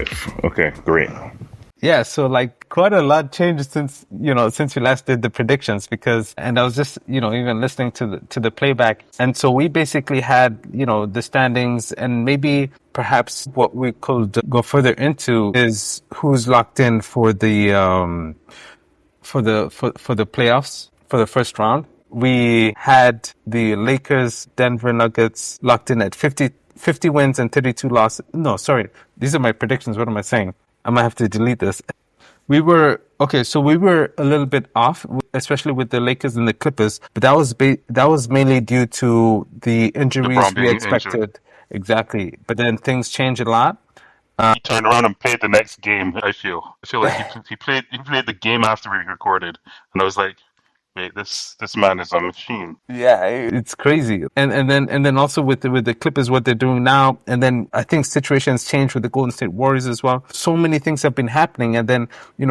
5. Okay, great. Yeah, so like quite a lot changed since we last did the predictions and I was just, even listening to the playback. And so we basically had, the standings, and maybe perhaps what we could go further into is who's locked in for the playoffs for the first round. We had the Lakers, Denver Nuggets locked in at 50 wins and 32 losses. No, sorry. These are my predictions. What am I saying? I might have to delete this. We were a little bit off, especially with the Lakers and the Clippers, but that was mainly due to the injuries LeBron we being injured. expected. Exactly. But then things changed a lot. He turned around and played the next game. I feel like he played the game after we recorded, and I was like, wait, this man is a machine. Yeah, it's crazy. And then also with the Clippers, what they're doing now, and then I think situations change with the Golden State Warriors as well. So many things have been happening, and then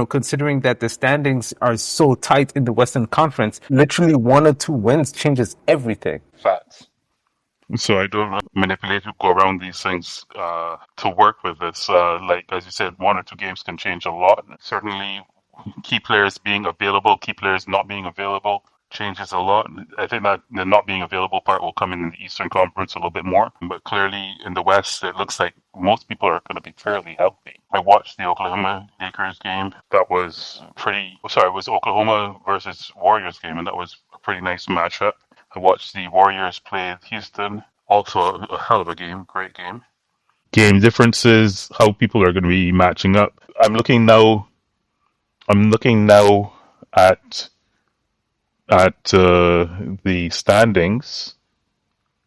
considering that the standings are so tight in the Western Conference, literally 1 or 2 wins changes everything. Facts. So I don't manipulate to go around these things to work with this. Like as you said, 1 or 2 games can change a lot. Certainly, key players being available, key players not being available changes a lot. I think that the not being available part will come in the Eastern Conference a little bit more. But clearly in the West, it looks like most people are going to be fairly healthy. I watched the Oklahoma Lakers game. That was it was Oklahoma versus Warriors game, and that was a pretty nice matchup. I watched the Warriors play Houston. Also a hell of a game, great game. Game differences, how people are going to be matching up. I'm looking now at the standings,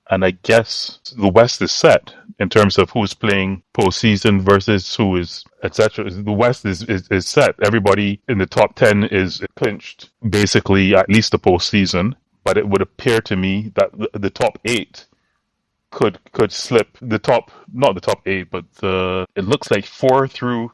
and I guess the West is set in terms of who's playing postseason versus who is, etc. The West is set. Everybody in the top 10 is clinched, basically at least the postseason. But it would appear to me that the top 8 could slip. Not the top 8, but it looks like 4 through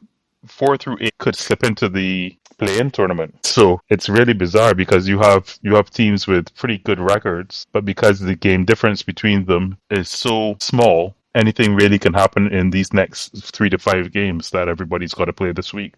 8 could slip into the play-in tournament. So it's really bizarre because you have teams with pretty good records, but because the game difference between them is so small, anything really can happen in these next 3 to 5 games that everybody's got to play this week.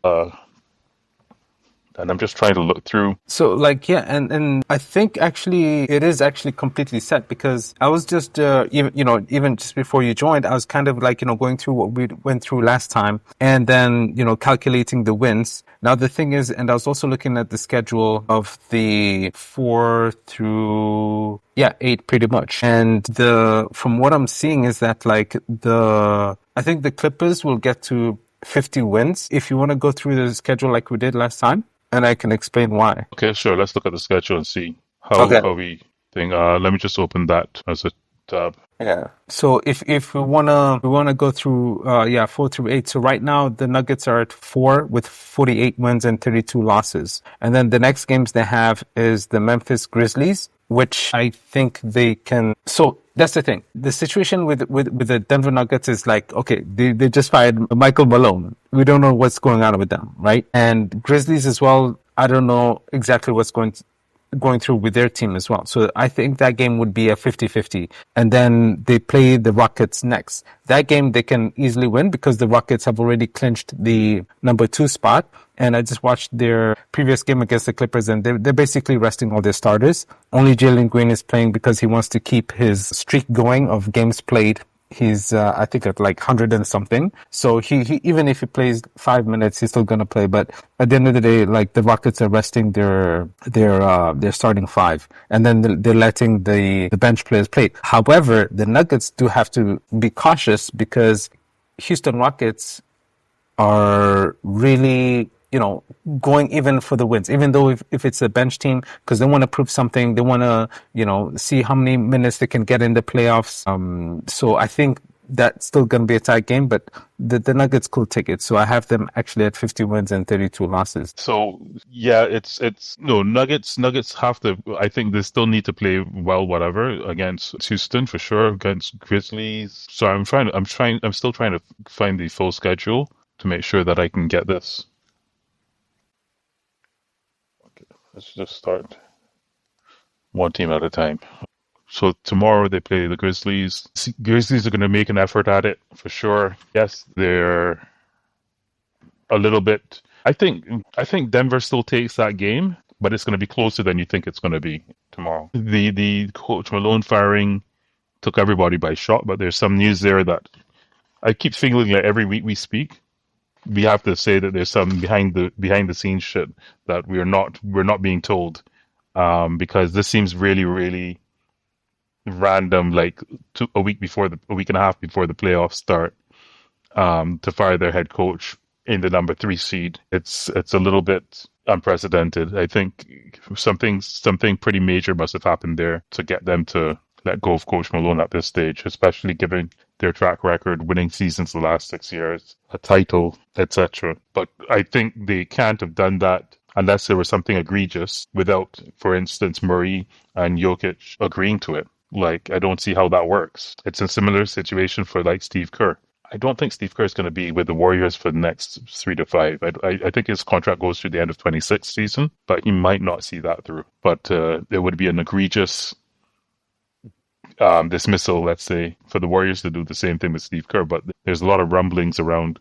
And I'm just trying to look through. So like, yeah, and I think actually it is actually completely set, because I was just, even just before you joined, I was kind of like, going through what we went through last time, and then, calculating the wins. Now the thing is, and I was also looking at the schedule of the 4 through 8 pretty much. And from what I'm seeing is that I think the Clippers will get to 50 wins if you want to go through the schedule like we did last time. And I can explain why. Okay, sure. Let's look at the schedule and see how we think. Let me just open that as a tab. Yeah. So if we wanna go through 4 through 8. So right now the Nuggets are at 4 with 48 wins and 32 losses. And then the next games they have is the Memphis Grizzlies, which I think they can. So that's the thing. The situation with the Denver Nuggets is like, okay, they just fired Michael Malone. We don't know what's going on with them, right? And Grizzlies as well, I don't know exactly what's going through with their team as well. So I think that game would be a 50-50. And then they play the Rockets next. That game they can easily win because the Rockets have already clinched the number 2 spot. And I just watched their previous game against the Clippers, and they're basically resting all their starters. Only Jalen Green is playing because he wants to keep his streak going of games played. He's, I think, at like 100 and something. So he even if he plays 5 minutes, he's still going to play. But at the end of the day, like, the Rockets are resting their starting 5. And then they're letting the bench players play. However, the Nuggets do have to be cautious because Houston Rockets are really, going even for the wins, even though if it's a bench team, because they want to prove something, they want to, see how many minutes they can get in the playoffs. So I think that's still going to be a tight game, but the Nuggets could take it. So I have them actually at 50 wins and 32 losses. So yeah, Nuggets have to. I think they still need to play well, whatever, against Houston for sure, against Grizzlies. So I'm still trying to find the full schedule to make sure that I can get this. Let's just start one team at a time. So tomorrow they play the Grizzlies. Grizzlies are going to make an effort at it for sure. Yes, they're a little bit. I think Denver still takes that game, but it's going to be closer than you think it's going to be tomorrow. The Coach Malone firing took everybody by shock, but there's some news there that I keep feeling like every week we speak, we have to say that there's some behind the scenes shit that we're not being told, because this seems really really random. Like a week and a half before the playoffs start, to fire their head coach in the number 3 seed. It's a little bit unprecedented. I think something pretty major must have happened there to get them to let go of Coach Malone at this stage, especially given their track record, winning seasons the last 6 years, a title, etc. But I think they can't have done that unless there was something egregious without, for instance, Murray and Jokic agreeing to it. Like, I don't see how that works. It's a similar situation for like Steve Kerr. I don't think Steve Kerr is going to be with the Warriors for the next 3 to 5. I think his contract goes through the end of 26 season, but he might not see that through. But there would be an egregious dismissal, let's say, for the Warriors to do the same thing with Steve Kerr. But there's a lot of rumblings around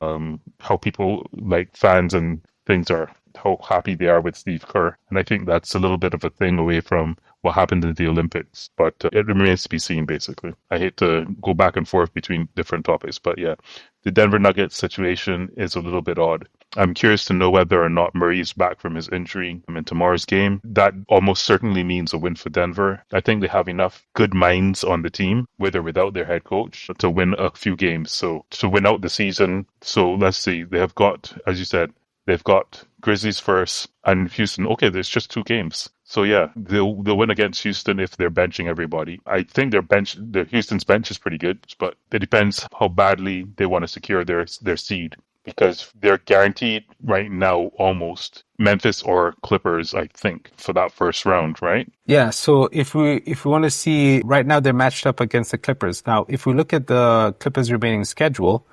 how people, like fans and things, are how happy they are with Steve Kerr. And I think that's a little bit of a thing away from what happened in the Olympics. But it remains to be seen, basically. I hate to go back and forth between different topics, but yeah, the Denver Nuggets situation is a little bit odd. I'm curious to know whether or not Murray is back from his injury in tomorrow's game. That almost certainly means a win for Denver. I think they have enough good minds on the team, with or without their head coach, to win a few games. So to win out the season. So let's see, they have got, as you said, they've got Grizzlies first and Houston. Okay, there's just 2 games. So yeah, they'll win against Houston if they're benching everybody. I think their Houston's bench is pretty good, but it depends how badly they want to secure their seed, because they're guaranteed right now almost Memphis or Clippers, I think, for that first round, right? Yeah, so if we want to see, right now they're matched up against the Clippers. Now, if we look at the Clippers' remaining schedule,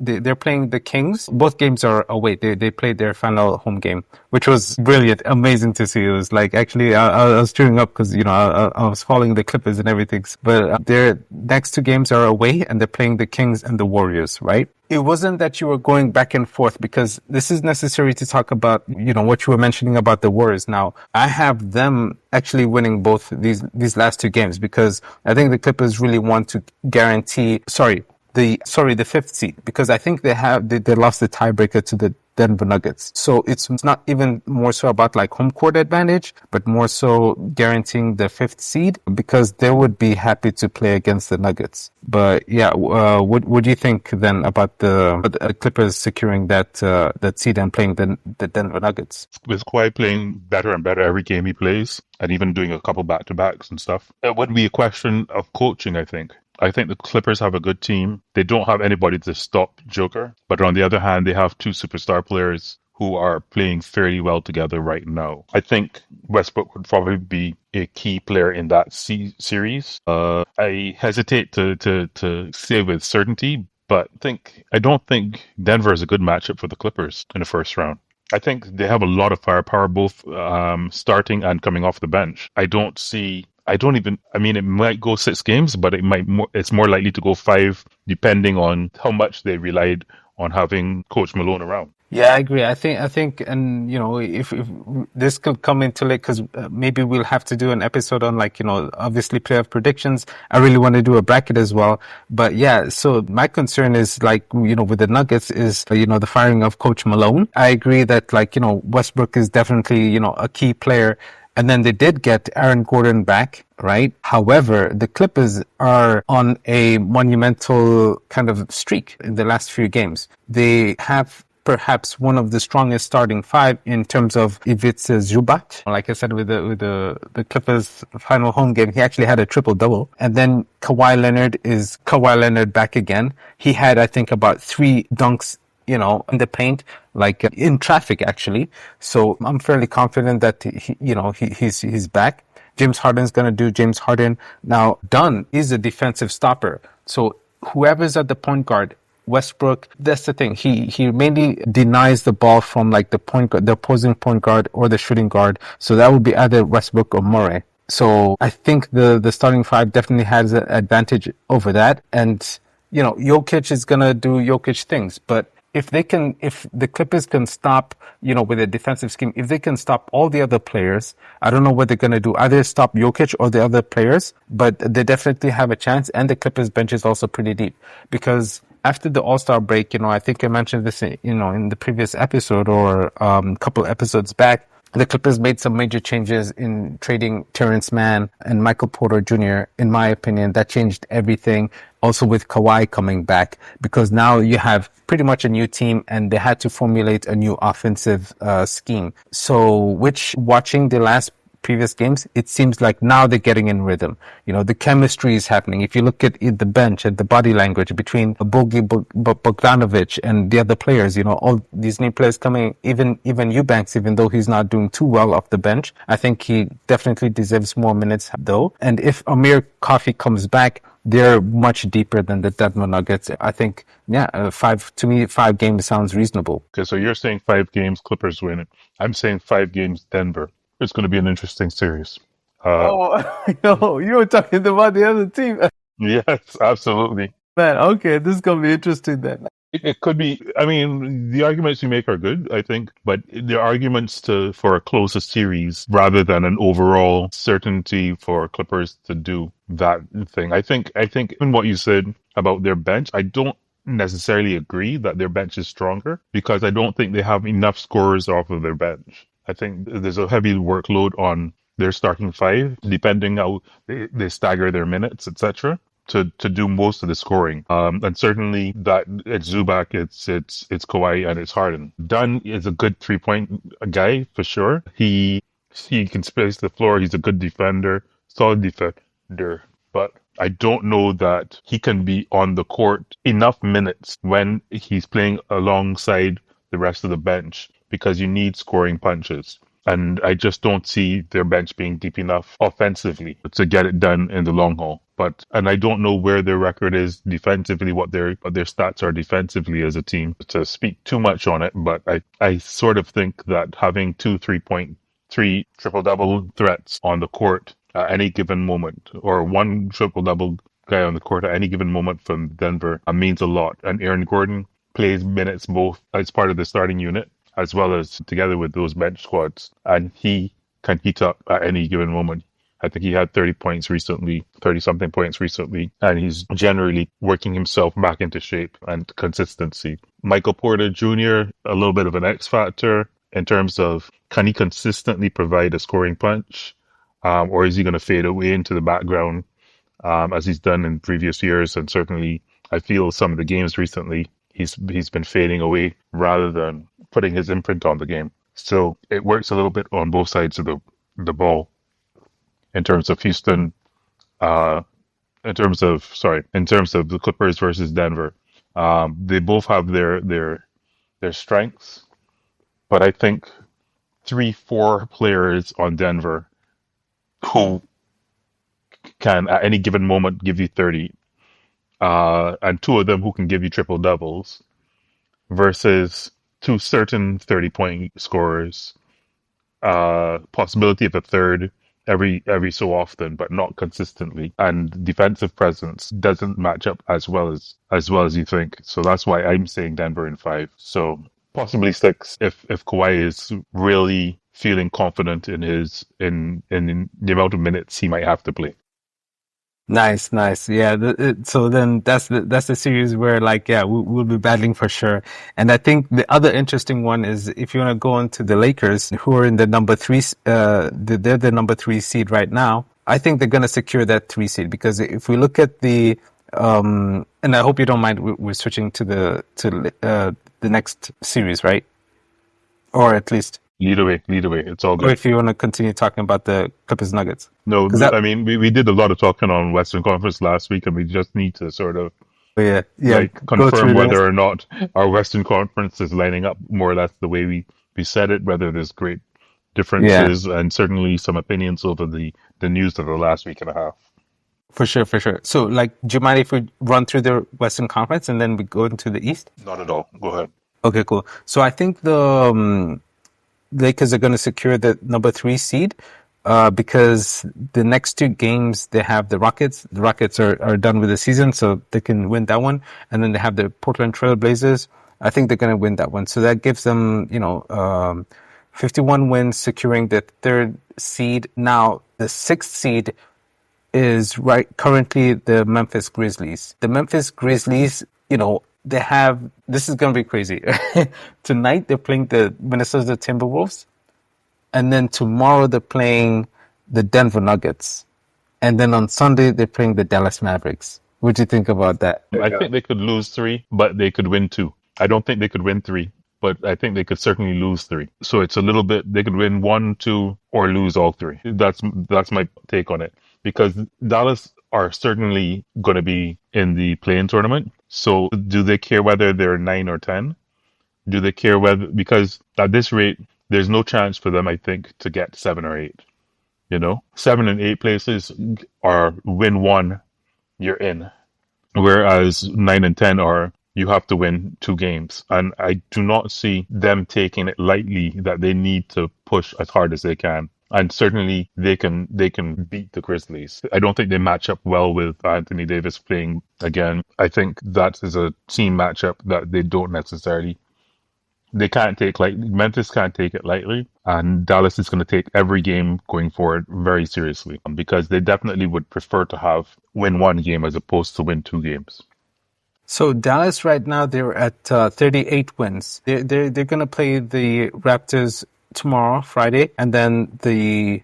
they're playing the Kings. Both games are away. They played their final home game, which was brilliant, amazing to see. It was like, actually, I was cheering up because, I was following the Clippers and everything. But their next 2 games are away, and they're playing the Kings and the Warriors, right? It wasn't that you were going back and forth, because this is necessary to talk about, what you were mentioning about the Warriors. Now, I have them actually winning both these last 2 games, because I think the Clippers really want to guarantee, the 5th seed, because I think they lost the tiebreaker to the Denver Nuggets. So it's not even more so about like home court advantage, but more so guaranteeing the 5th seed, because they would be happy to play against the Nuggets. But yeah, what do you think then about the Clippers securing that seed and playing the Denver Nuggets? With Kawhi playing better and better every game he plays, and even doing a couple back-to-backs and stuff, it would be a question of coaching, I think. I think the Clippers have a good team. They don't have anybody to stop Joker. But on the other hand, they have 2 superstar players who are playing fairly well together right now. I think Westbrook would probably be a key player in that series. I hesitate to say with certainty, but I don't think Denver is a good matchup for the Clippers in the first round. I think they have a lot of firepower, both starting and coming off the bench. It might go 6 games, but it's more likely to go 5, depending on how much they relied on having Coach Malone around. Yeah, I agree. I think, and if this could come into like, because maybe we'll have to do an episode on obviously playoff predictions. I really want to do a bracket as well. But yeah, so my concern is with the Nuggets is the firing of Coach Malone. I agree that Westbrook is definitely a key player. And then they did get Aaron Gordon back, right? However, the Clippers are on a monumental kind of streak in the last few games. They have perhaps one of the strongest starting 5 in terms of Ivica Zubac. Like I said, with the Clippers final home game, he actually had a triple-double. And then Kawhi Leonard back again. He had, I think, about 3 dunks in the paint, like in traffic, actually. So I'm fairly confident that he's back. James Harden's going to do James Harden. Now, Dunn is a defensive stopper. So whoever's at the point guard, Westbrook, that's the thing. He mainly denies the ball from like the opposing point guard or the shooting guard. So that would be either Westbrook or Murray. So I think the starting 5 definitely has an advantage over that. And Jokic is gonna do Jokic things, but if the Clippers can stop, with a defensive scheme, if they can stop all the other players, I don't know what they're gonna do. Either stop Jokic or the other players, but they definitely have a chance. And the Clippers bench is also pretty deep because after the All-Star break, I think I mentioned this, in the previous episode or couple episodes back. The Clippers made some major changes in trading Terrence Mann and Michael Porter Jr. In my opinion, that changed everything. Also with Kawhi coming back, because now you have pretty much a new team and they had to formulate a new offensive scheme. So, which watching the last previous games, it seems like now they're getting in rhythm. The chemistry is happening. If you look at the bench and the body language between Bogi Bogdanovic and the other players, all these new players coming, even Eubanks, even though he's not doing too well off the bench, I think he definitely deserves more minutes though. And if Amir Coffey comes back, they're much deeper than the Denver Nuggets. I think, to me, 5 games sounds reasonable. Okay, so you're saying 5 games, Clippers win it. I'm saying 5 games, Denver. It's going to be an interesting series. You were talking about the other team. Yes, absolutely. Man, okay, this is going to be interesting then. It could be. I mean, the arguments you make are good, I think, but the arguments for a closer series rather than an overall certainty for Clippers to do that thing. I think in what you said about their bench, I don't necessarily agree that their bench is stronger because I don't think they have enough scorers off of their bench. I think there's a heavy workload on their starting 5, depending how they stagger their minutes, etc. To do most of the scoring. And certainly that it's Zubac, it's Kawhi, and it's Harden. Dunn is a good 3-point guy for sure. He can space the floor. He's a good defender, solid defender. But I don't know that he can be on the court enough minutes when he's playing alongside the rest of the bench because you need scoring punches. And I just don't see their bench being deep enough offensively to get it done in the long haul. And I don't know where their record is defensively, what their stats are defensively as a team to speak too much on it. But I sort of think that having 2 3.3 triple double threats on the court at any given moment, or one triple double guy on the court at any given moment from Denver means a lot. And Aaron Gordon plays minutes both as part of the starting unit as well as together with those bench squads, and he can heat up at any given moment. I think he had 30 points recently, 30 something points recently, and he's generally working himself back into shape and consistency. Michael Porter Jr., a little bit of an X factor in terms of can he consistently provide a scoring punch, or is he going to fade away into the background as he's done in previous years? And certainly, I feel some of the games recently, he's been fading away rather than putting his imprint on the game. So it works a little bit on both sides of the ball in terms of Houston, in terms of the Clippers versus Denver. They both have their strengths, but I think 3-4 players on Denver who can at any given moment give you 30, and 2 of them who can give you triple doubles versus 2 certain 30-point scorers, possibility of a third every so often, but not consistently. And defensive presence doesn't match up as well as you think. So that's why I'm saying Denver in 5. So possibly 6 if Kawhi is really feeling confident in in the amount of minutes he might have to play. Nice. Yeah. So then that's the series where we'll be battling for sure. And I think the other interesting one is if you want to go on to the Lakers, who are in the number 3, they're the number 3 seed right now. I think they're going to secure that 3 seed because if we look at and I hope you don't mind, we're switching to the next series, right? Or at least. Lead away. It's all good. Or if you want to continue talking about the Clippers Nuggets. No, I mean, we did a lot of talking on Western Conference last week, and we just need to sort of confirm whether or not our Western Conference is lining up more or less the way we said it, whether there's great differences and certainly some opinions over the news of the last week and a half. For sure. So, do you mind if we run through the Western Conference and then we go into the East? Not at all. Go ahead. Okay, cool. So I think the Lakers are going to secure the number 3 seed. because the next two games they have the Rockets. The Rockets are done with the season, so they can win that one. And then they have the Portland Trail Blazers. I think they're going to win that one. So that gives them, 51 wins, securing the third seed. Now, the sixth seed is right currently the Memphis Grizzlies. The Memphis Grizzlies, they have, this is going to be crazy. Tonight they're playing the Minnesota Timberwolves, and then tomorrow they're playing the Denver Nuggets, and then on Sunday they're playing the Dallas Mavericks. What do you think about that? I think they could lose three, but they could win two. I don't think they could win three, but I think they could certainly lose three. So it's a little bit, they could win one, two, or lose all three. That's my take on it. Because Dallas are certainly going to be in the play-in tournament. So do they care whether they're 9 or 10? Do they care whether, because at this rate, there's no chance for them, I think, to get 7 or 8. 7 and 8 places are win one, you're in. Whereas 9 and 10 are you have to win two games. And I do not see them taking it lightly that they need to push as hard as they can. And certainly they can beat the Grizzlies. I don't think they match up well with Anthony Davis playing again. I think that is a team matchup that they don't necessarily, they can't take lightly. Memphis can't take it lightly, and Dallas is going to take every game going forward very seriously because they definitely would prefer to have win one game as opposed to win two games. So Dallas right now they're at 38 wins. They're going to play the Raptors tomorrow, Friday, and then the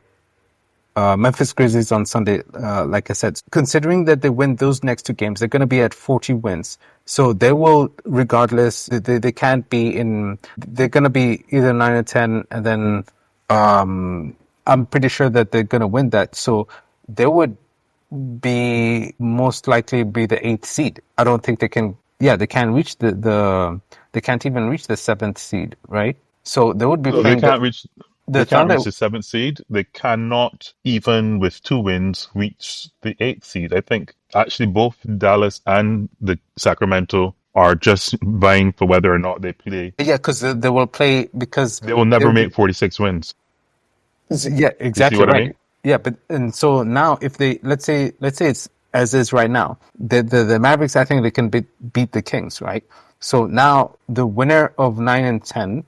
Memphis Grizzlies on Sunday. Like I said, considering that they win those next two games, they're going to be at 40 wins. So they will, regardless, they can't be in. They're going to be either 9 or 10, and then I'm pretty sure that they're going to win that. So they would be most likely be the 8th seed. I don't think they can. Yeah, they can't reach they can't even reach the 7th seed, right? So they would be So playing they can't reach. the They can't Thunder. reach the seventh seed. They cannot, even with two wins, reach the eighth seed. I think actually both Dallas and the Sacramento are just vying for whether or not they play. Yeah, because they will play because They will never make 46 wins. yeah, You see exactly what I right. mean? Yeah, but and so now if they let's say it's as is right now, the Mavericks, I think they can beat the Kings, right? So now the winner of 9 and 10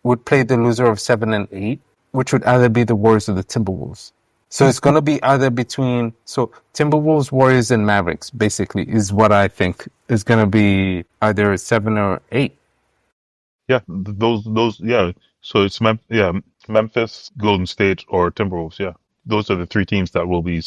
would play the loser of 7 and 8, which would either be the Warriors or the Timberwolves. So it's going to be either between Timberwolves, Warriors, and Mavericks. Basically, is what I think is going to be either 7 or 8. Yeah, those yeah. So it's Memphis, Golden State, or Timberwolves. Yeah, those are the three teams that will be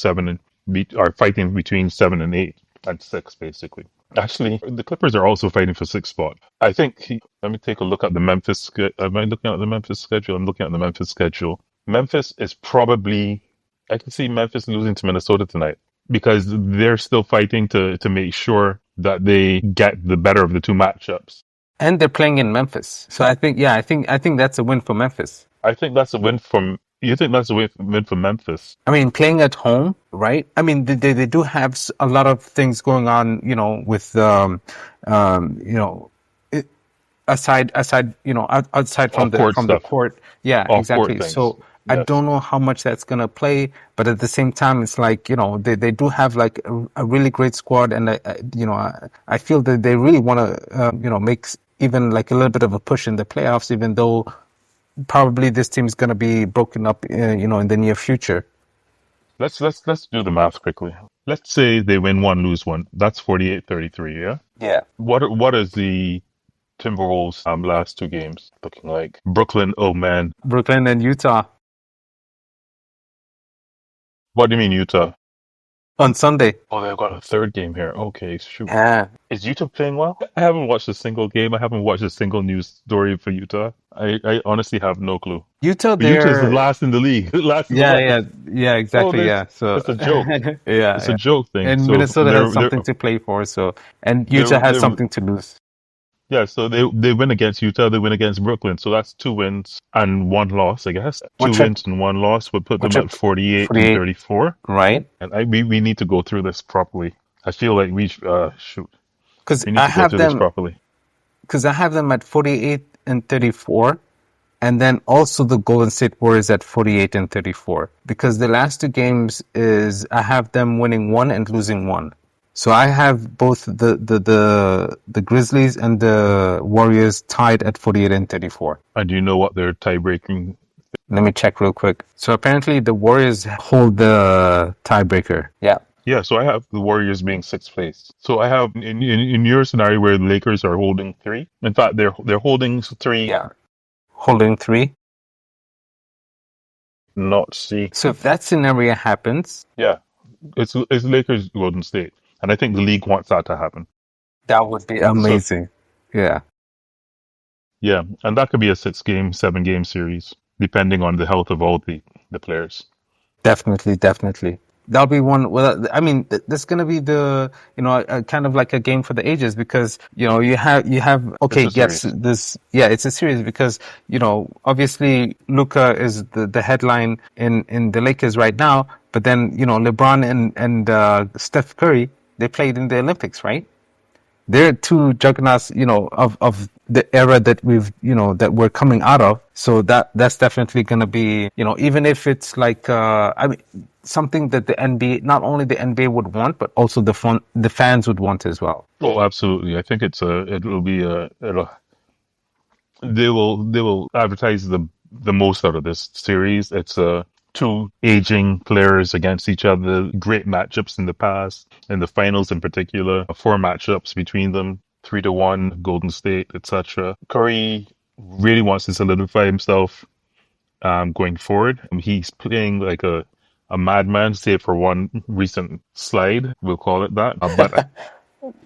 are fighting between 7 and 8 and 6, basically. Actually, the Clippers are also fighting for sixth spot. I think. Let me take a look at the Memphis. Am I looking at the Memphis schedule? I'm looking at the Memphis schedule. Memphis is probably. I can see Memphis losing to Minnesota tonight because they're still fighting to make sure that they get the better of the two matchups. And they're playing in Memphis. So I think that's a win for Memphis. I think that's a win from. You think that's a win for Memphis? I mean, playing at home, right? I mean, they do have a lot of things going on, with it, aside outside from Off court the stuff, court. Yeah, off court exactly. things. So I Yes. don't know how much that's gonna play, but at the same time, it's like they do have like a really great squad, and I feel that they really want to make even like a little bit of a push in the playoffs, even though probably this team is going to be broken up, in the near future. Let's do the math quickly. Let's say they win one, lose one. That's 48-33, yeah? Yeah. What is the Timberwolves last two games looking like? Brooklyn, oh man. Brooklyn and Utah What do you mean Utah? on Sunday. Oh, they've got a third game here. Okay, shoot. Yeah. Is Utah playing well? I haven't watched a single game. I haven't watched a single news story for Utah. I honestly have no clue. Utah, But Utah is the they're last in the league. Last in the yeah, West. exactly, yeah. So It's a joke. yeah, It's yeah. a joke thing. And So Minnesota has something to play for, and Utah has they're something to lose. yeah, so they win against Utah, they win against Brooklyn. So that's two wins and one loss, I guess. Two Which are wins and one loss would put them which are at 48 and 48, 34. right? And we need to go through this properly. I feel like Because we need to go through this properly. I have them at 48 and 34, And then also the Golden State Warriors at 48-34. Because the last two games I have them winning one and losing one. So I have both the Grizzlies and the Warriors tied at 48-34. And do you know what their tie-breaking? Let me check real quick. So apparently the Warriors hold the tiebreaker. Yeah. Yeah, so I have the Warriors being sixth place. So I have in your scenario where the Lakers are holding three. In fact, they're holding three. Yeah. Holding three. Not see. So if that scenario happens, Yeah, it's Lakers Golden State, and I think the league wants that to happen. that would be amazing. Yeah. Yeah, and that could be a 6-game, 7-game series, depending on the health of all the players. Definitely, definitely. That'll be one. Well, I mean, that's going to be kind of like a game for the ages because, you have, okay, It's a yes, series. it's a series because, obviously Luka is the headline in the Lakers right now, but then, LeBron and Steph Curry, they played in the Olympics, right? They're two juggernauts, of the era that that we're coming out of. So that's definitely going to be, even if it's like, I mean, something that the NBA, not only the NBA would want, but also the fans would want as well. Oh, absolutely. I think they will advertise the most out of this series. It's two aging players against each other, great matchups in the past, in the finals in particular, four matchups between them, 3-1, Golden State, etc. Curry really wants to solidify himself going forward. He's playing like a madman, save for one recent slide, we'll call it that. But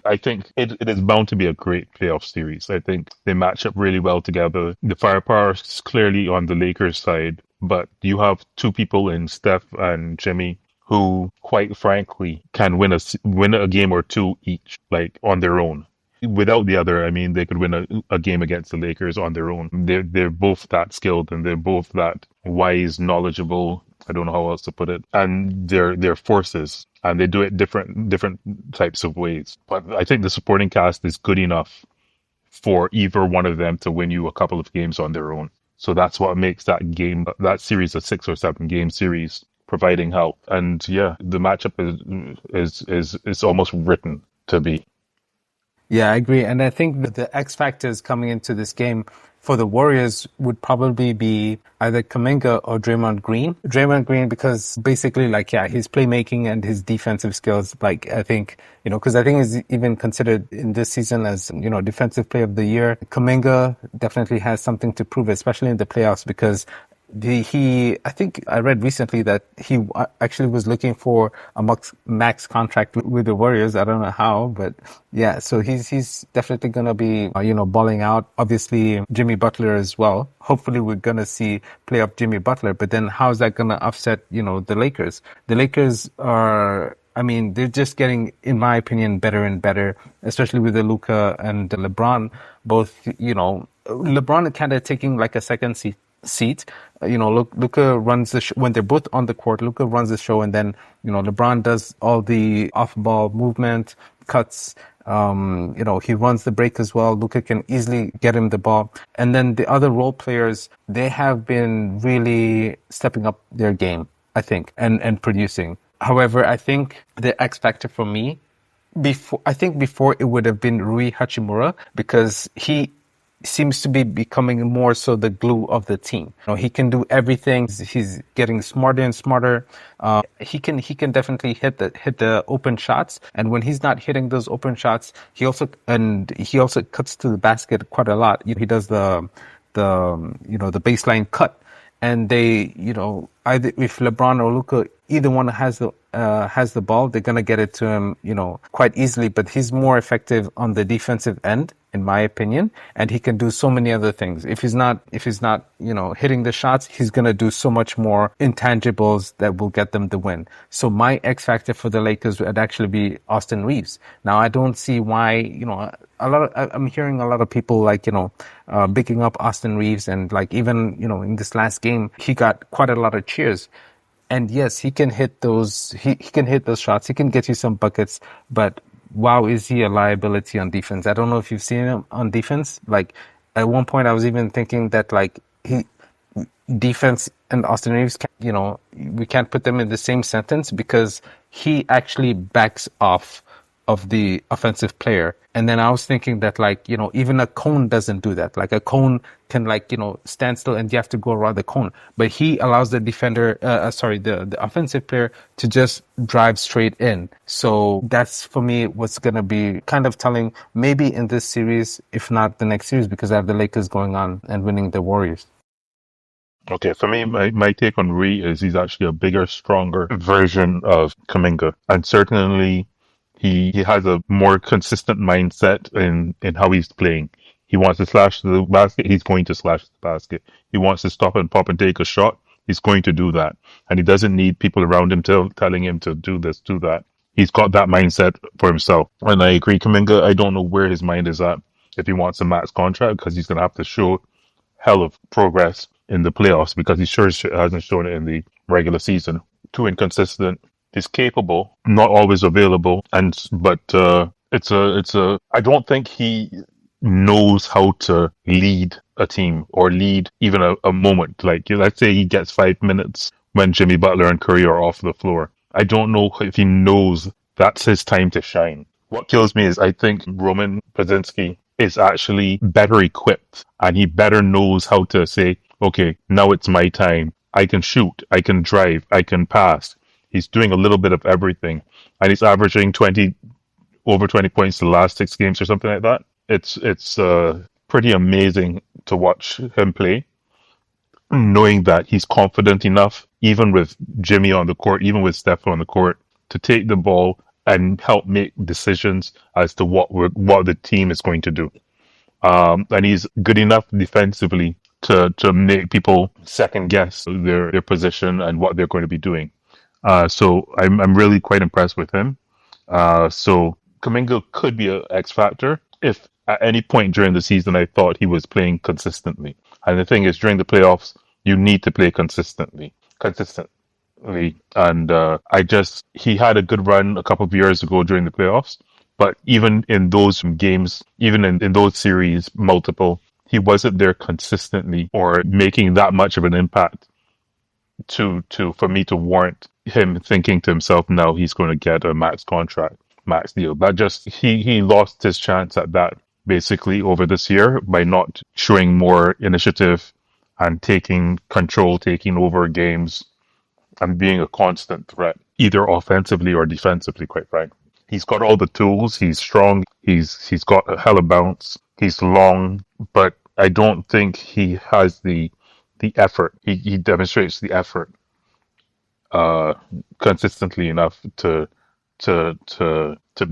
I think it is bound to be a great playoff series. I think they match up really well together. The firepower is clearly on the Lakers side, but you have two people in Steph and Jimmy who, quite frankly, can win a game or two each, like on their own. Without the other, I mean, they could win a game against the Lakers on their own. They're both that skilled and they're both that wise, knowledgeable. I don't know how else to put it. And they're forces, and they do it different types of ways. But I think the supporting cast is good enough for either one of them to win you a couple of games on their own. So that's what makes that series a 6 or 7 game series, providing help. And yeah, the matchup is almost written to be. Yeah, I agree. And I think that the X factors coming into this game for the Warriors would probably be either Kuminga or Draymond Green. Draymond Green, because basically, like, yeah, his playmaking and his defensive skills, like, I think, because I think he's even considered in this season as, defensive player of the year. Kuminga definitely has something to prove, especially in the playoffs, because I think I read recently that he actually was looking for a max contract with the Warriors. I don't know how, but yeah, so he's definitely going to be, balling out. Obviously, Jimmy Butler as well. Hopefully we're going to see playoff Jimmy Butler, but then how's that going to offset, the Lakers? The Lakers are, I mean, they're just getting, in my opinion, better and better, especially with the Luka and the LeBron. Both, LeBron kind of taking like a second seat. Luka runs the show when they're both on the court. Luka runs the show, and then LeBron does all the off-ball movement, cuts. He runs the break as well. Luka can easily get him the ball, and then the other role players, they have been really stepping up their game, I think, and producing. However, I think the X factor for me, before it would have been Rui Hachimura, because he seems to be becoming more so the glue of the team. He can do everything. He's getting smarter and smarter. He can definitely hit the open shots. And when he's not hitting those open shots, he also cuts to the basket quite a lot. He does the baseline cut. And they, either if LeBron or Luka, either one has the ball, they're gonna get it to him, quite easily. But he's more effective on the defensive end, in my opinion, and he can do so many other things. If he's not, hitting the shots, he's gonna do so much more intangibles that will get them the win. So my X factor for the Lakers would actually be Austin Reeves. Now I don't see why, I'm hearing a lot of people bigging up Austin Reeves, and like even in this last game he got quite a lot of cheers. And yes, he can hit those. He can hit those shots. He can get you some buckets. But wow, is he a liability on defense? I don't know if you've seen him on defense. Like at one point, I was even thinking that like he defense and Austin Reeves, we can't put them in the same sentence because he actually backs off of the offensive player. And then I was thinking that, like, even a cone doesn't do that. Like, a cone can, like, stand still and you have to go around the cone. But he allows the defender, the offensive player to just drive straight in. So that's, for me, what's going to be kind of telling maybe in this series, if not the next series, because I have the Lakers going on and winning the Warriors. Okay, for me, my take on Ree is he's actually a bigger, stronger version of Kaminga. And certainly he has a more consistent mindset in how he's playing. He wants to slash the basket, he's going to slash the basket. He wants to stop and pop and take a shot, he's going to do that. And he doesn't need people around him telling him to do this, do that. He's got that mindset for himself. And I agree, Kaminga, I don't know where his mind is at if he wants a max contract because he's going to have to show hell of progress in the playoffs because he sure hasn't shown it in the regular season. Too inconsistent. He's capable, not always available, but it's a. I don't think he knows how to lead a team or lead even a moment. Like, let's say he gets 5 minutes when Jimmy Butler and Curry are off the floor. I don't know if he knows that's his time to shine. What kills me is I think Roman Pozinski is actually better equipped and he better knows how to say, okay, now it's my time. I can shoot, I can drive, I can pass. He's doing a little bit of everything and he's averaging over 20 points the last 6 games or something like that. It's pretty amazing to watch him play, knowing that he's confident enough, even with Jimmy on the court, even with Steph on the court, to take the ball and help make decisions as to what the team is going to do. And he's good enough defensively to make people second guess their position and what they're going to be doing. So I'm really quite impressed with him. So Kaminga could be an X factor if at any point during the season I thought he was playing consistently. And the thing is, during the playoffs, you need to play consistently. And he had a good run a couple of years ago during the playoffs. But even in those games, even in those series, multiple, he wasn't there consistently or making that much of an impact for me to warrant him thinking to himself, no, he's going to get a max contract, max deal. That just he lost his chance at that basically over this year by not showing more initiative and taking control, taking over games, and being a constant threat, either offensively or defensively. Quite frankly, he's got all the tools. He's strong. He's got a hell of bounce. He's long, but I don't think he has the effort. He demonstrates the effort uh, consistently enough to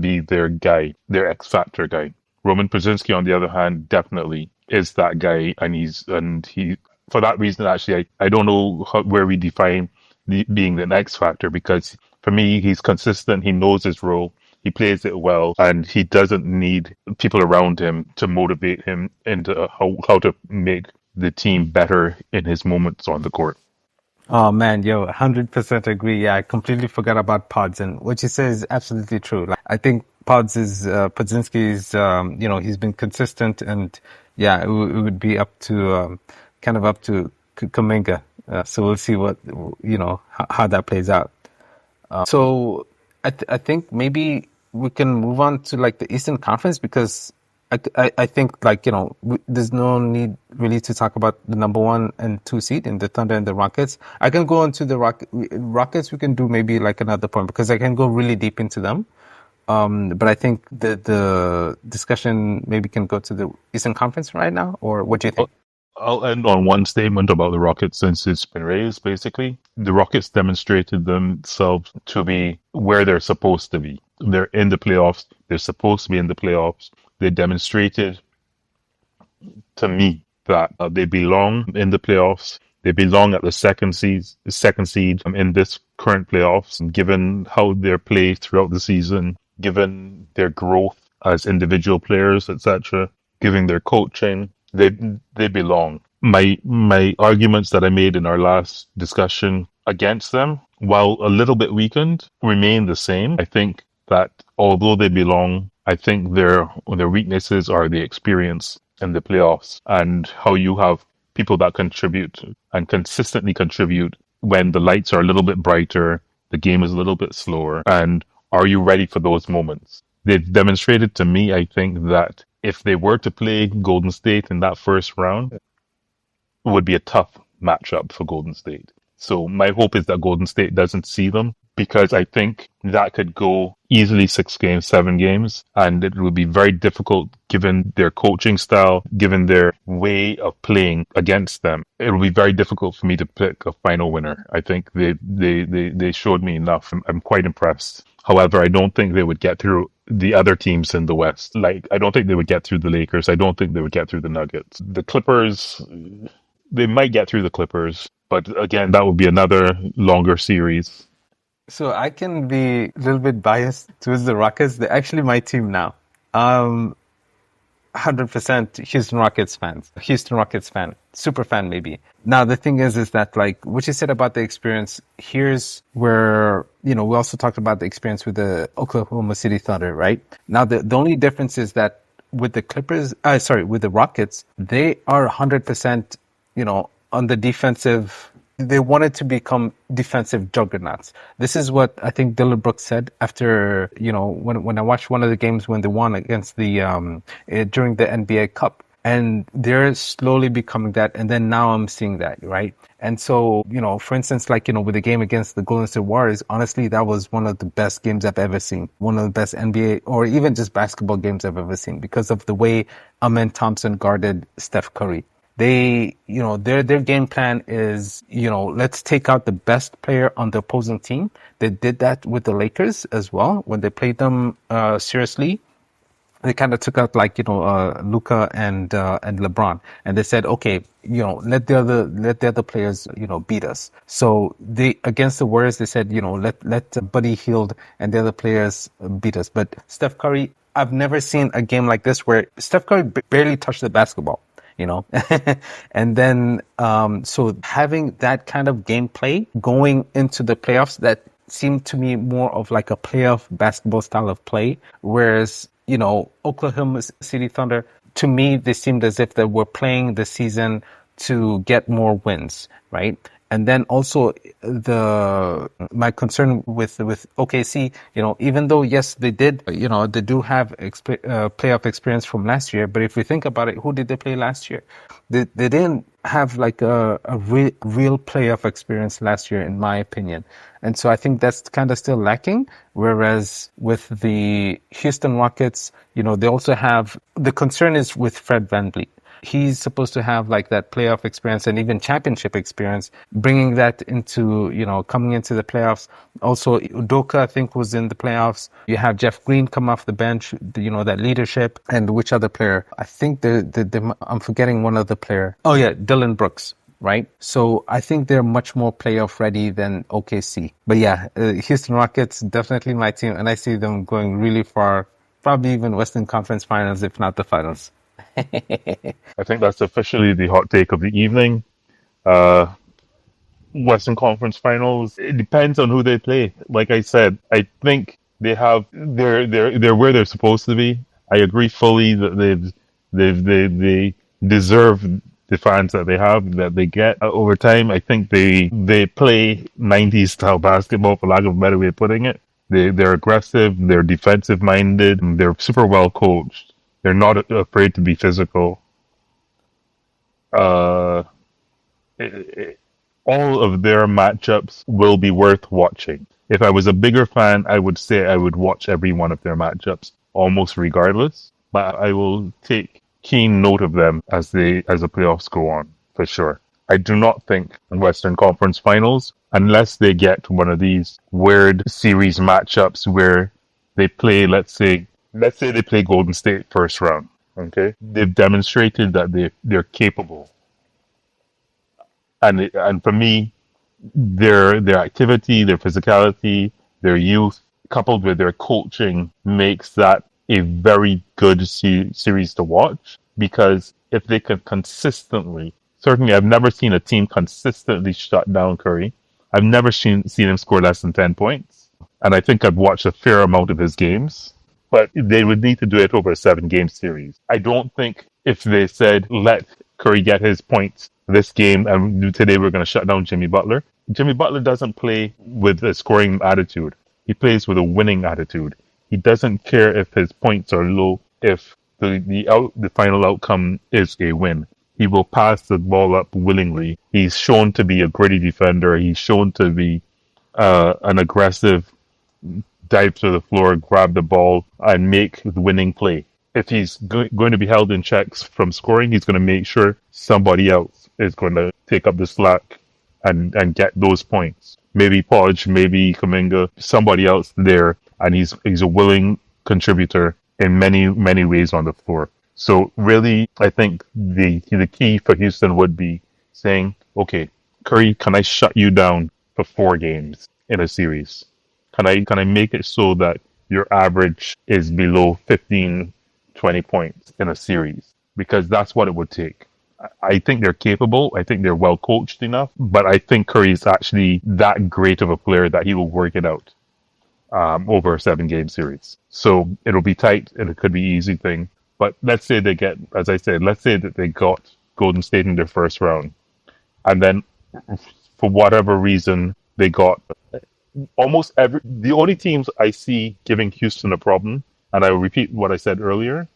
be their guy, their X Factor guy. Roman Brzezinski, on the other hand, definitely is that guy, and he for that reason actually I don't know where we define being the X Factor because for me he's consistent, he knows his role, he plays it well, and he doesn't need people around him to motivate him into how to make the team better in his moments on the court. Oh man, yo, 100% agree. Yeah, I completely forgot about Pods, and what you say is absolutely true. Like, I think Podzinski's, he's been consistent, and yeah, it would be up to, kind of up to Kuminga. So we'll see how that plays out. So I think maybe we can move on to like the Eastern Conference because I think like there's no need really to talk about the number 1 and 2 seed in the Thunder and the Rockets. I can go into the Rockets. We can do maybe like another point because I can go really deep into them. But I think the discussion maybe can go to the Eastern Conference right now, or what do you think? I'll end on one statement about the Rockets since it's been raised. Basically, the Rockets demonstrated themselves to be where they're supposed to be. They're in the playoffs. They're supposed to be in the playoffs. They demonstrated to me that they belong in the playoffs. They belong at the second seed in this current playoffs. Given how they're played throughout the season, given their growth as individual players, etc., given their coaching, they belong. My arguments that I made in our last discussion against them, while a little bit weakened, remain the same. I think that although they belong, I think their weaknesses are the experience in the playoffs and how you have people that contribute and consistently contribute when the lights are a little bit brighter, the game is a little bit slower, and are you ready for those moments? They've demonstrated to me, I think, that if they were to play Golden State in that first round, it would be a tough matchup for Golden State. So my hope is that Golden State doesn't see them because I think that could go easily 6 games, 7 games, and it would be very difficult given their coaching style, given their way of playing against them. It will be very difficult for me to pick a final winner. I think they showed me enough. I'm quite impressed. However, I don't think they would get through the other teams in the West. Like, I don't think they would get through the Lakers. I don't think they would get through the Nuggets. The Clippers, they might get through the Clippers, but again, that would be another longer series. So I can be a little bit biased towards the Rockets. They're actually my team now. 100% Houston Rockets fans. Houston Rockets fan. Super fan, maybe. Now, the thing is that, like, what you said about the experience, here's where, we also talked about the experience with the Oklahoma City Thunder, right? Now, the only difference is that with the with the Rockets, they are 100%, on the defensive. They wanted to become defensive juggernauts. This is what I think Dillon Brooks said after, when I watched one of the games when they won against during the NBA Cup. And they're slowly becoming that. And then now I'm seeing that, right? And so, for instance, like, with the game against the Golden State Warriors, honestly, that was one of the best games I've ever seen. One of the best NBA or even just basketball games I've ever seen because of the way Amen Thompson guarded Steph Curry. They, their game plan is, let's take out the best player on the opposing team. They did that with the Lakers as well when they played them seriously. They kind of took out Luka and LeBron, and they said, okay, let the other players beat us. So they against the Warriors, they said, let Buddy Hield and the other players beat us. But Steph Curry, I've never seen a game like this where Steph Curry barely touched the basketball. And then, so having that kind of gameplay going into the playoffs, that seemed to me more of like a playoff basketball style of play. Whereas, Oklahoma City Thunder, to me, they seemed as if they were playing the season to get more wins, right? And then also my concern with OKC, even though, yes, they did, they do have playoff experience from last year. But if we think about it, who did they play last year? They didn't have like a real playoff experience last year, in my opinion. And so I think that's kind of still lacking. Whereas with the Houston Rockets, they also have, the concern is with Fred VanVleet. He's supposed to have like that playoff experience and even championship experience, bringing that into, coming into the playoffs. Also, Udoka, I think, was in the playoffs. You have Jeff Green come off the bench, that leadership. And which other player? I think I'm forgetting one other player. Oh, yeah, Dillon Brooks. Right? So I think they're much more playoff ready than OKC. But yeah, Houston Rockets, definitely my team. And I see them going really far, probably even Western Conference Finals, if not the finals. I think that's officially the hot take of the evening. Western Conference Finals. It depends on who they play. Like I said, I think they're where they're supposed to be. I agree fully that they deserve the fans that they have, that they get over time. I think they play 90s style basketball, for lack of a better way of putting it. They're aggressive, they're defensive minded, they're super well coached. They're not afraid to be physical. All of their matchups will be worth watching. If I was a bigger fan, I would say I would watch every one of their matchups, almost regardless. But I will take keen note of them as the playoffs go on, for sure. I do not think in Western Conference Finals, unless they get one of these weird series matchups where they play, let's say they play Golden State first round. Okay, they've demonstrated that they're capable, and for me, their activity, their physicality, their youth, coupled with their coaching, makes that a very good series to watch. Because if they can consistently, certainly, I've never seen a team consistently shut down Curry. I've never seen him score less than 10 points, and I think I've watched a fair amount of his games. But they would need to do it over a 7-game series. I don't think if they said let Curry get his points this game, and today we're going to shut down Jimmy Butler. Jimmy Butler doesn't play with a scoring attitude. He plays with a winning attitude. He doesn't care if his points are low, if the final outcome is a win. He will pass the ball up willingly. He's shown to be a gritty defender. He's shown to be an aggressive dive to the floor, grab the ball, and make the winning play. If he's going to be held in checks from scoring, he's going to make sure somebody else is going to take up the slack and get those points. Maybe Podge, maybe Kuminga, somebody else there, and he's a willing contributor in many ways on the floor. So really, I think the key for Houston would be saying, okay, Curry, can I shut you down for 4 games in a series? Can I make it so that your average is below 15, 20 points in a series? Because that's what it would take. I think they're capable. I think they're well coached enough. But I think Curry is actually that great of a player that he will work it out over a 7-game series. So it'll be tight and it could be an easy thing. But let's say they get, as I said, let's say that they got Golden State in their first round. And then for whatever reason, they got the only teams I see giving Houston a problem, and I will repeat what I said earlier,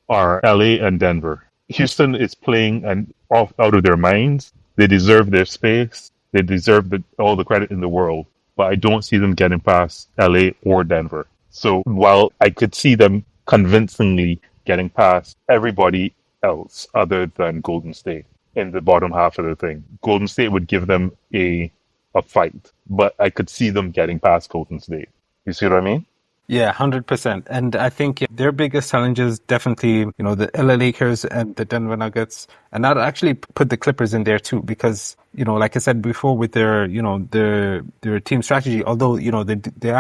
are LA and Denver. Houston is playing out of their minds. They deserve their space. They deserve all the credit in the world. But I don't see them getting past LA or Denver. So while I could see them convincingly getting past everybody else other than Golden State in the bottom half of the thing, Golden State would give them a fight. But I could see them getting past Golden State. You see what I mean? Yeah, 100%. And I think their biggest challenges definitely, the LA Lakers and the Denver Nuggets. And I'd actually put the Clippers in there too, because, like I said before with their, their team strategy, although, they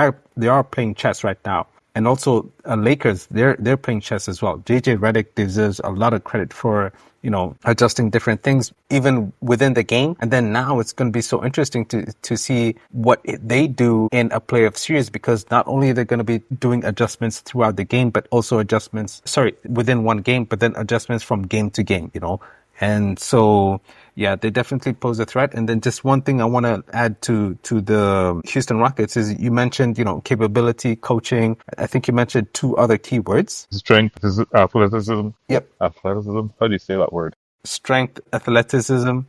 are playing chess right now. And also Lakers, they're playing chess as well. JJ Redick deserves a lot of credit for, adjusting different things even within the game. And then now it's going to be so interesting to see what they do in a playoff series, because not only are they going to be doing adjustments throughout the game, but also within one game, but then adjustments from game to game, And so, yeah, they definitely pose a threat. And then just one thing I want to add to the Houston Rockets is you mentioned, capability, coaching. I think you mentioned 2 other keywords. Strength, athleticism. Yep. Athleticism. How do you say that word? Strength, athleticism.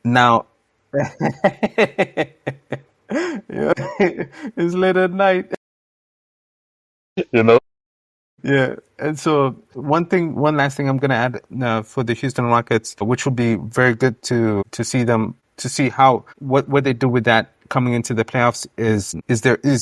Now, it's late at night. Yeah. And so one last thing I'm going to add for the Houston Rockets, which will be very good to see what they do with that coming into the playoffs is